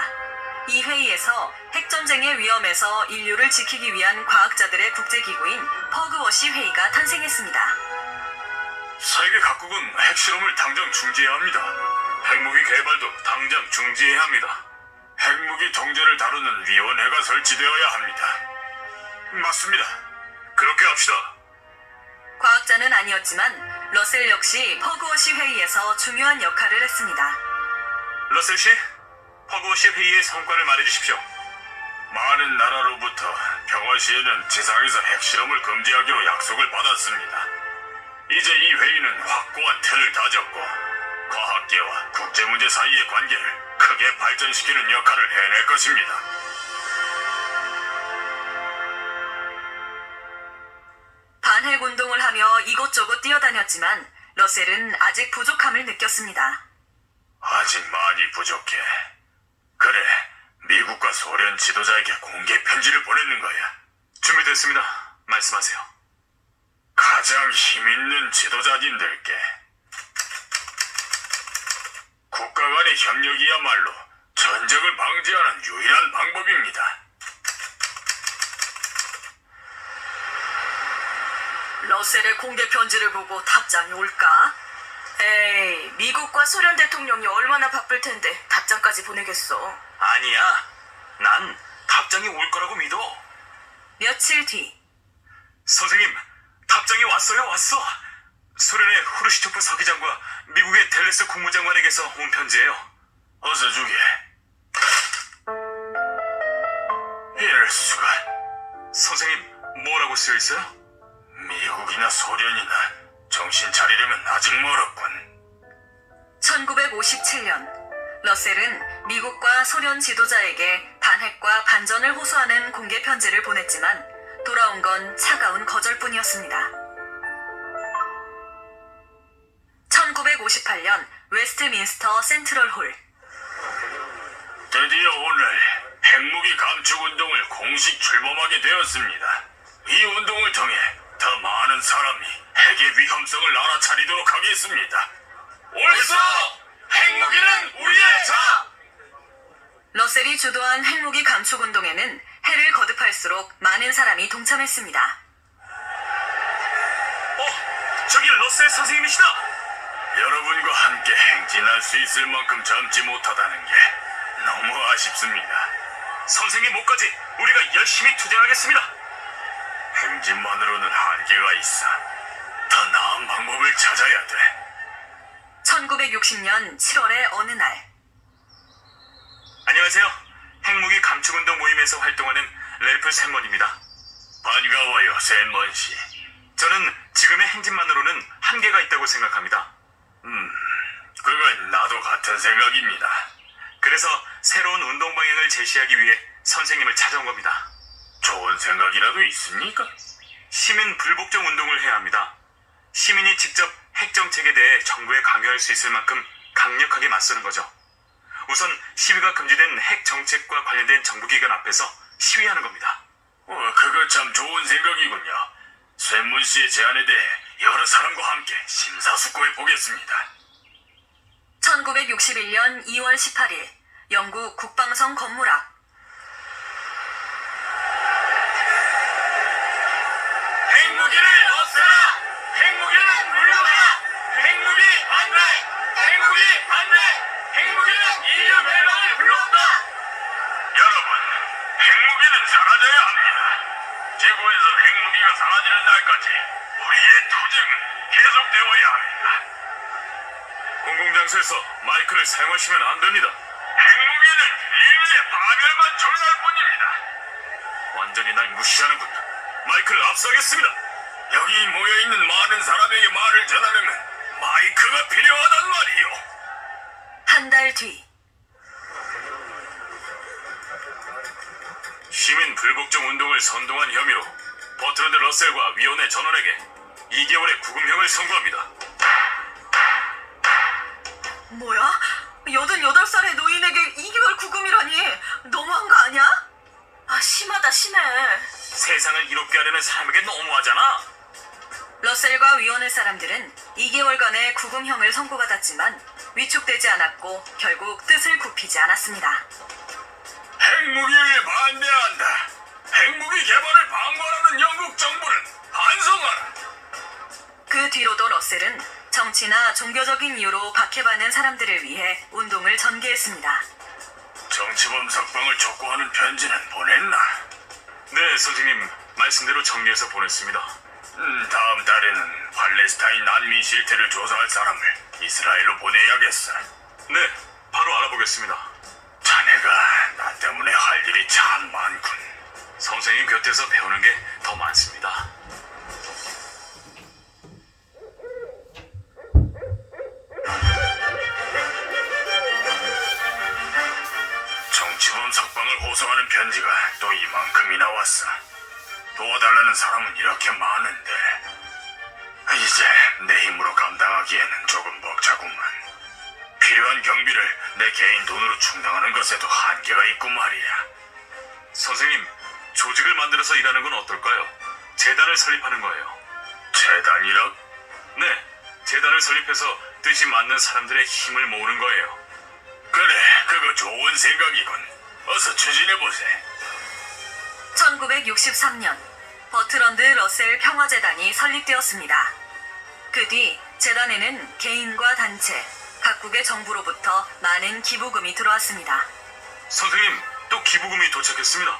이 회의에서 핵전쟁의 위험에서 인류를 지키기 위한 과학자들의 국제기구인 퍼그워시 회의가 탄생했습니다. 세계 각국은 핵실험을 당장 중지해야 합니다. 핵무기 개발도 당장 중지해야 합니다. 핵무기 통제를 다루는 위원회가 설치되어야 합니다. 맞습니다. 그렇게 합시다. 과학자는 아니었지만 러셀 역시 퍼그워시 회의에서 중요한 역할을 했습니다. 러셀 씨, 퍼그워시 회의의 성과를 말해주십시오. 많은 나라로부터 평화시에는 지상에서 핵실험을 금지하기로 약속을 받았습니다. 이제 이 회의는 확고한 틀을 다졌고 과학계와 국제문제 사이의 관계를 크게 발전시키는 역할을 해낼 것입니다. 반핵운동을 하며 이곳저곳 뛰어다녔지만 러셀은 아직 부족함을 느꼈습니다. 아직 많이 부족해. 그래, 미국과 소련 지도자에게 공개 편지를 보내는 거야. 준비됐습니다. 말씀하세요. 가장 힘있는 지도자님들께 국가 간의 협력이야말로 전쟁을 방지하는 유일한 방법입니다. 러셀의 공개 편지를 보고 답장이 올까? 에이, 미국과 소련 대통령이 얼마나 바쁠 텐데 답장까지 보내겠어. 아니야. 난 답장이 올 거라고 믿어. 며칠 뒤, 선생님, 답장이 왔어. 소련의 후르시초프 서기장과 미국의 델레스 국무장관에게서 온 편지예요. 어서 주게. 이럴 수가. 선생님, 뭐라고 쓰여 있어요? 미국이나 소련이나 정신 차리려면 아직 멀었군. 1957년 러셀은 미국과 소련 지도자에게 반핵과 반전을 호소하는 공개 편지를 보냈지만 돌아온 건 차가운 거절뿐이었습니다. 1958년 웨스트민스터 센트럴홀. 드디어 오늘 핵무기 감축 운동을 공식 출범하게 되었습니다. 이 운동을 통해 더 많은 사람이 핵의 위험성을 알아차리도록 하겠습니다. 옳소! 핵무기는 우리의 자! 러셀이 주도한 핵무기 감축 운동에는 해를 거듭할수록 많은 사람이 동참했습니다. 저기 러셀 선생님이시다. 여러분과 함께 행진할 수 있을 만큼 젊지 못하다는 게 너무 아쉽습니다. 선생님 목까지 우리가 열심히 투쟁하겠습니다. 행진만으로는 한계가 있어. 더 나은 방법을 찾아야 돼. 1960년 7월의 어느 날, 안녕하세요. 핵무기 감축운동 모임에서 활동하는 렐프 샌먼입니다. 반가워요, 샌먼 씨. 저는 지금의 행진만으로는 한계가 있다고 생각합니다. 그건 나도 같은 생각입니다. 그래서 새로운 운동 방향을 제시하기 위해 선생님을 찾아온 겁니다. 좋은 생각이라도 있습니까? 시민 불복종 운동을 해야 합니다. 시민이 직접 핵 정책에 대해 정부에 강요할 수 있을 만큼 강력하게 맞서는 거죠. 우선 시위가 금지된 핵 정책과 관련된 정부기관 앞에서 시위하는 겁니다. 그거 참 좋은 생각이군요. 샌문 씨의 제안에 대해 여러 사람과 함께 심사숙고해 보겠습니다. 1961년 2월 18일, 영국 국방성 건물 앞. 핵무기를 없애라! 핵무기는 물러가라! 핵무기 반대! 핵무기 반대! 핵무기는 인류 멸망을 불러온다! 여러분, 핵무기는 사라져야 합니다. 지구에서 핵무기가 사라지는 날까지 우리의 투쟁은 계속되어야 합니다. 공공장소에서 마이크를 사용하시면 안 됩니다. 핵무기는 인류의 파멸만 초래할 뿐입니다. 완전히 날 무시하는군. 마이크를 압수하겠습니다. 여기 모여있는 많은 사람에게 말을 전하려면 마이크가 필요하단 말이요. 한 달 뒤, 시민 불복종 운동을 선동한 혐의로 버트런드 러셀과 위원회 전원에게 2개월의 구금형을 선고합니다. 뭐야? 88살의 노인에게 2개월 구금이라니 너무한 거 아니야? 아, 심하다, 심해. 세상을 이롭게 하려는 사람에게 너무하잖아. 러셀과 위원회 사람들은 2개월간의 구금형을 선고받았지만 위축되지 않았고 결국 뜻을 굽히지 않았습니다. 핵무기를 반대한다. 핵무기 개발을 방관하는 영국 정부는 반성하라. 그 뒤로도 러셀은 정치나 종교적인 이유로 박해받는 사람들을 위해 운동을 전개했습니다. 정치범 석방을 촉구하는 편지는 보냈나? 네, 선생님. 말씀대로 정리해서 보냈습니다. 다음 달에는 팔레스타인 난민 실태를 조사할 사람을 이스라엘로 보내야겠어. 네, 바로 알아보겠습니다. 자네가 나 때문에 할 일이 참 많군. 선생님 곁에서 배우는 게 더 많습니다. 정치범 석방을 호소하는 편지가 또 이만큼이나 왔어. 도와달라는 사람은 이렇게 많은데 이제 내 힘으로 감당하기에는 조금 벅차구만. 필요한 경비를 내 개인 돈으로 충당하는 것에도 한계가 있고 말이야. 선생님, 조직을 만들어서 일하는 건 어떨까요? 재단을 설립하는 거예요. 재단이라? 네, 재단을 설립해서 뜻이 맞는 사람들의 힘을 모으는 거예요. 그래, 그거 좋은 생각이군. 어서 추진해보세. 1963년 버트런드 러셀 평화재단이 설립되었습니다. 그 뒤 재단에는 개인과 단체, 각국의 정부로부터 많은 기부금이 들어왔습니다. 선생님, 또 기부금이 도착했습니다.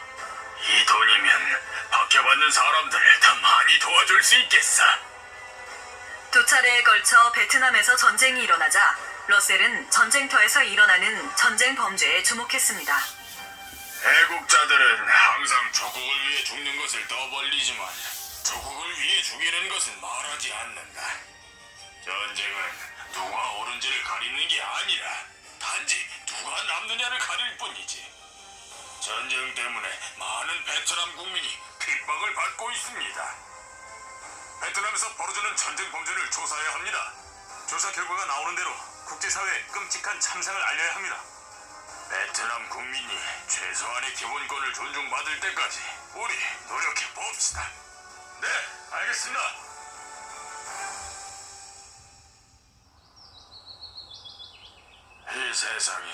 이 돈이면 박해받는 사람들을 더 많이 도와줄 수 있겠어. 2차례에 걸쳐 베트남에서 전쟁이 일어나자 러셀은 전쟁터에서 일어나는 전쟁 범죄에 주목했습니다. 애국자들은 항상 조국을 위해 죽는 것을 떠벌리지만 조국을 위해 죽이는 것은 말하지 않는다. 전쟁은 누가 옳은지를 가리는 게 아니라 단지 누가 남느냐를 가릴 뿐이지. 전쟁 때문에 많은 베트남 국민이 핍박을 받고 있습니다. 베트남에서 벌어지는 전쟁 범죄를 조사해야 합니다. 조사 결과가 나오는 대로 국제사회에 끔찍한 참상을 알려야 합니다. 베트남 국민이 최소한의 기본권을 존중받을 때까지 우리 노력해 봅시다. 네, 알겠습니다. 이 세상에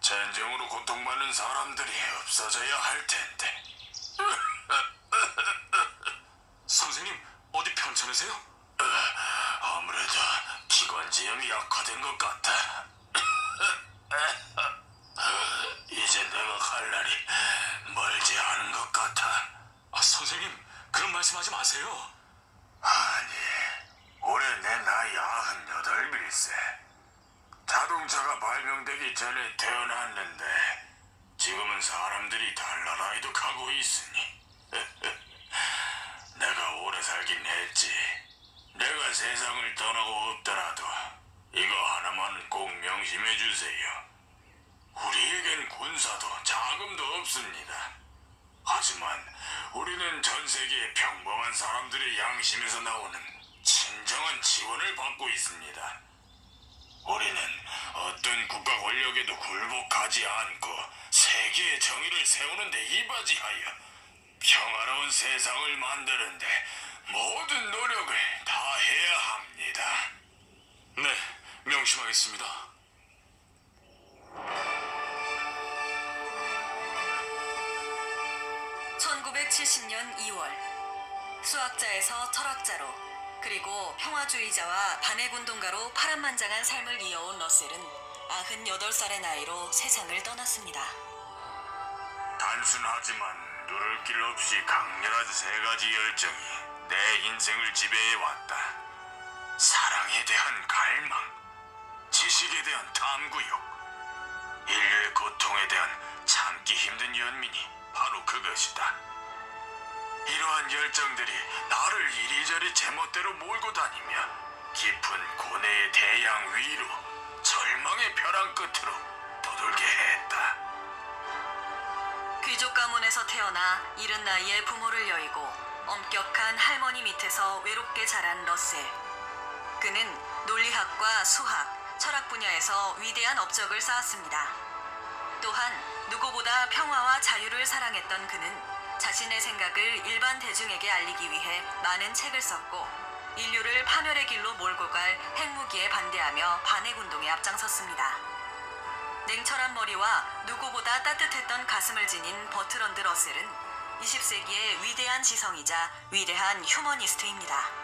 전쟁으로 고통받는 사람들이 없어져야 할 텐데. 선생님, 어디 편찮으세요? 아무래도 기관지염이 약화된 것 같아. 이제 내가 갈 날이 멀지 않은 것 같아. 선생님, 그런 말씀하지 마세요. 아니, 올해 내 나이 98일세. 자동차가 발명되기 전에 태어났는데 지금은 사람들이 달나라이도 가고 있으니 내가 오래 살긴 했지. 내가 세상을 떠나고 없더라도 이거 하나만은 꼭 명심해 주세요. 우리에겐 군사도 자금도 없습니다. 하지만 우리는 전 세계의 평범한 사람들의 양심에서 나오는 진정한 지원을 받고 있습니다. 우리는 어떤 국가 권력에도 굴복하지 않고 세계의 정의를 세우는 데 이바지하여 평화로운 세상을 만드는데 모든 노력을 다해야 합니다. 네, 명심하겠습니다. (1970년 2월) 수학자에서 철학자로 그리고 평화주의자와 반해군동가로 파란만장한 삶을 이어온 러셀은 98살의 나이로 세상을 떠났습니다. 단순하지만 누를 길 없이 강렬한 세 가지 열정이 내 인생을 지배해왔다. 사랑에 대한 갈망, 지식에 대한 탐구욕, 인류의 고통에 대한 참기 힘든 연민이 바로 그것이다. 이러한 열정들이 나를 이리저리 제멋대로 몰고 다니며 깊은 고뇌의 대양 위로 절망의 벼랑 끝으로 떠돌게 했다. 귀족 가문에서 태어나 이른 나이에 부모를 여의고 엄격한 할머니 밑에서 외롭게 자란 러셀. 그는 논리학과 수학, 철학 분야에서 위대한 업적을 쌓았습니다. 또한 누구보다 평화와 자유를 사랑했던 그는 자신의 생각을 일반 대중에게 알리기 위해 많은 책을 썼고 인류를 파멸의 길로 몰고 갈 핵무기에 반대하며 반핵운동에 앞장섰습니다. 냉철한 머리와 누구보다 따뜻했던 가슴을 지닌 버트런드 러셀은 20세기의 위대한 지성이자 위대한 휴머니스트입니다.